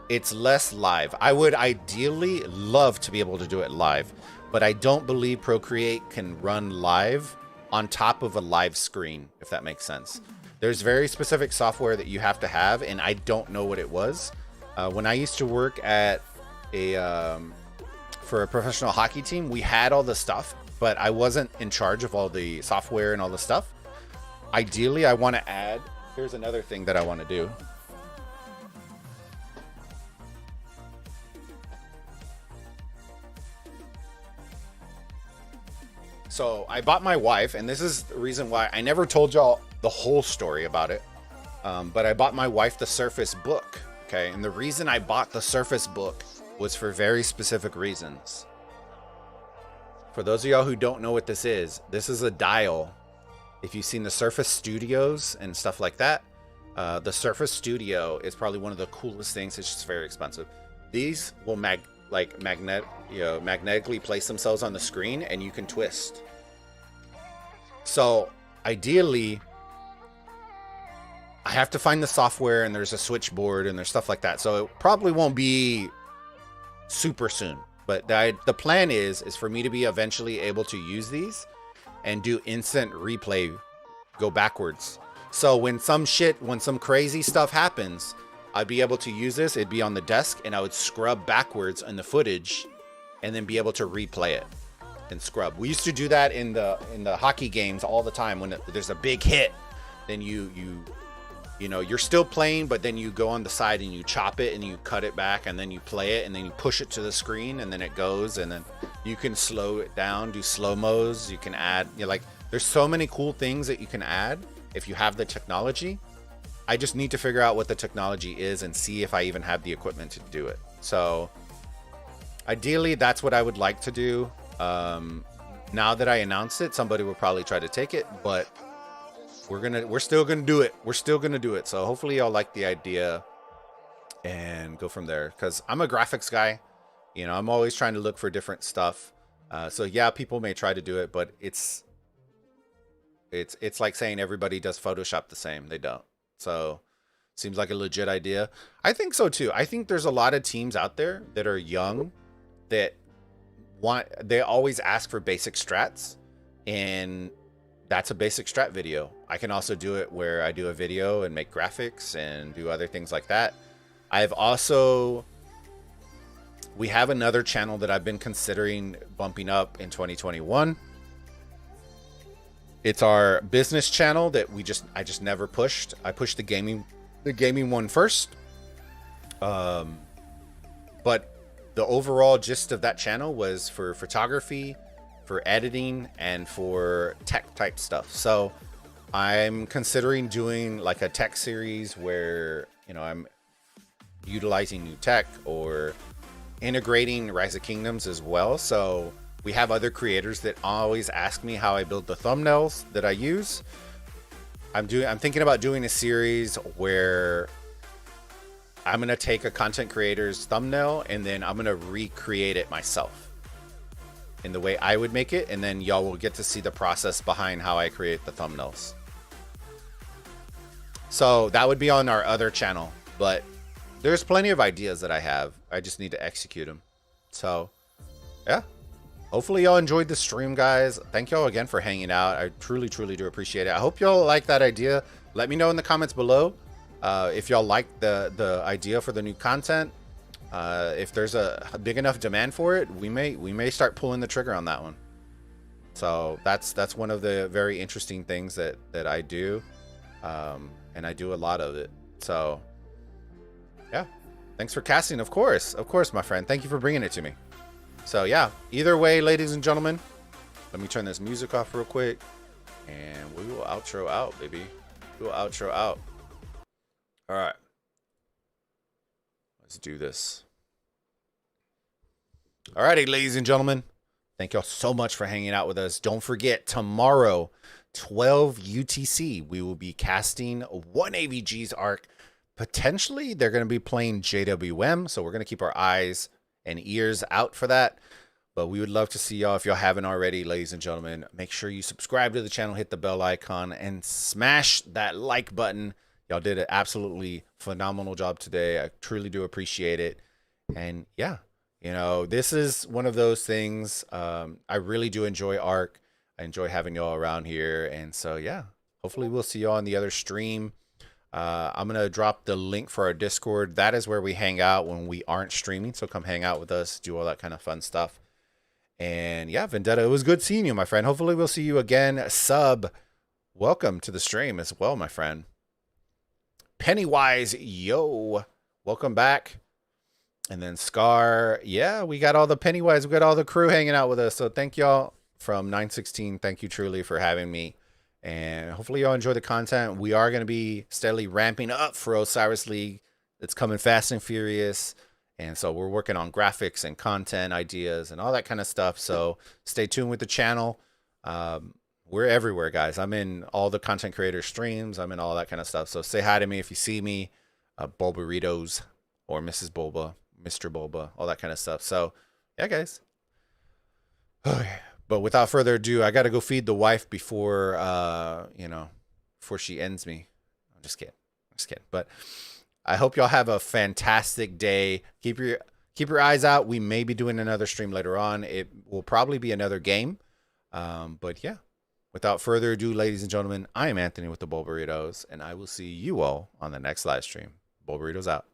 It's less live. I would ideally love to be able to do it live, but I don't believe Procreate can run live on top of a live screen, if that makes sense. There's very specific software that you have to have, and I don't know what it was. When I used to work at for a professional hockey team, we had all the stuff, but I wasn't in charge of all the software and all the stuff. Ideally, I want to add, here's another thing that I want to do. So I bought my wife, and this is the reason why I never told y'all the whole story about it. But I bought my wife the Surface book. Okay. And the reason I bought the Surface book was for very specific reasons. For those of y'all who don't know what this is a dial. If you've seen the Surface Studios and stuff like that, the Surface Studio is probably one of the coolest things. It's just very expensive. These will magnetically place themselves on the screen, and you can twist. So ideally, I have to find the software, and there's a switchboard and there's stuff like that. So it probably won't be super soon, but the plan is for me to be eventually able to use these and do instant replay, go backwards. So when some crazy stuff happens, I'd be able to use this. It'd be on the desk, and I would scrub backwards in the footage and then be able to replay it and scrub. We used to do that in the hockey games all the time. When there's a big hit, then you know, you're still playing, but then you go on the side and you chop it and you cut it back, and then you play it, and then you push it to the screen, and then it goes, and then you can slow it down, do slow-mos. You can add, you know, like, there's so many cool things that you can add if you have the technology. I just need to figure out what the technology is and see if I even have the equipment to do it. So ideally, that's what I would like to do. Now that I announced it, somebody will probably try to take it, but we're still gonna do it. We're still gonna do it. So hopefully y'all like the idea and go from there, because I'm a graphics guy. You know, I'm always trying to look for different stuff. So yeah, people may try to do it, but it's like saying everybody does Photoshop the same. They don't. So seems like a legit idea. I think so too. I think there's a lot of teams out there that are young that they always ask for basic strats, and that's a basic strat video. I can also do it where I do a video and make graphics and do other things like that. We have another channel that I've been considering bumping up in 2021. It's our business channel that I just never pushed. I pushed the gaming one first. But the overall gist of that channel was for photography, for editing, and for tech type stuff. So I'm considering doing like a tech series where, you know, I'm utilizing new tech or integrating Rise of Kingdoms as well. So we have other creators that always ask me how I build the thumbnails that I use. I'm thinking about doing a series where I'm going to take a content creator's thumbnail and then I'm going to recreate it myself. in the way I would make it, and then y'all will get to see the process behind how I create the thumbnails. So that would be on our other channel, but there's plenty of ideas that I have. I just need to execute them. So yeah, hopefully y'all enjoyed the stream, guys. Thank y'all again for hanging out. I truly do appreciate it. I hope y'all like that idea. Let me know in the comments below if y'all like the idea for the new content. If there's a big enough demand for it, we may start pulling the trigger on that one. So that's one of the very interesting things that I do, and I do a lot of it. So yeah, thanks for casting. Of course, my friend. Thank you for bringing it to me. So yeah, either way, ladies and gentlemen, let me turn this music off real quick, and we will outro out, baby. We will outro out. All right, let's do this. Alrighty, ladies and gentlemen, thank y'all so much for hanging out with us. Don't forget, tomorrow, 12 UTC, we will be casting one AVG's arc. Potentially, they're going to be playing JWM, so we're going to keep our eyes and ears out for that. But we would love to see y'all. If y'all haven't already, ladies and gentlemen, make sure you subscribe to the channel, hit the bell icon, and smash that like button. Y'all did an absolutely phenomenal job today. I truly do appreciate it. And yeah, you know, this is one of those things. I really do enjoy ARC. I enjoy having y'all around here. And so, yeah, hopefully we'll see y'all on the other stream. I'm going to drop the link for our Discord. That is where we hang out when we aren't streaming. So come hang out with us, do all that kind of fun stuff. And yeah, Vendetta, it was good seeing you, my friend. Hopefully we'll see you again. Sub, welcome to the stream as well, my friend. Pennywise, yo, welcome back. And then Scar, yeah, we got all the Pennywise, we got all the crew hanging out with us. So thank y'all from 916. Thank you truly for having me. And hopefully y'all enjoy the content. We are going to be steadily ramping up for Osiris League. It's coming fast and furious. And so we're working on graphics and content ideas and all that kind of stuff. So stay tuned with the channel. We're everywhere, guys. I'm in all the content creator streams. I'm in all that kind of stuff. So say hi to me if you see me. Bulbaritos or Mrs. Bulba, Mr. Bulba, all that kind of stuff. So yeah, guys. Okay. But without further ado, I got to go feed the wife before, you know, before she ends me. I'm just kidding. I'm just kidding. But I hope y'all have a fantastic day. Keep your eyes out. We may be doing another stream later on. It will probably be another game. But yeah, without further ado, ladies and gentlemen, I am Anthony with the Bulbaritos, and I will see you all on the next live stream. Bulbaritos out.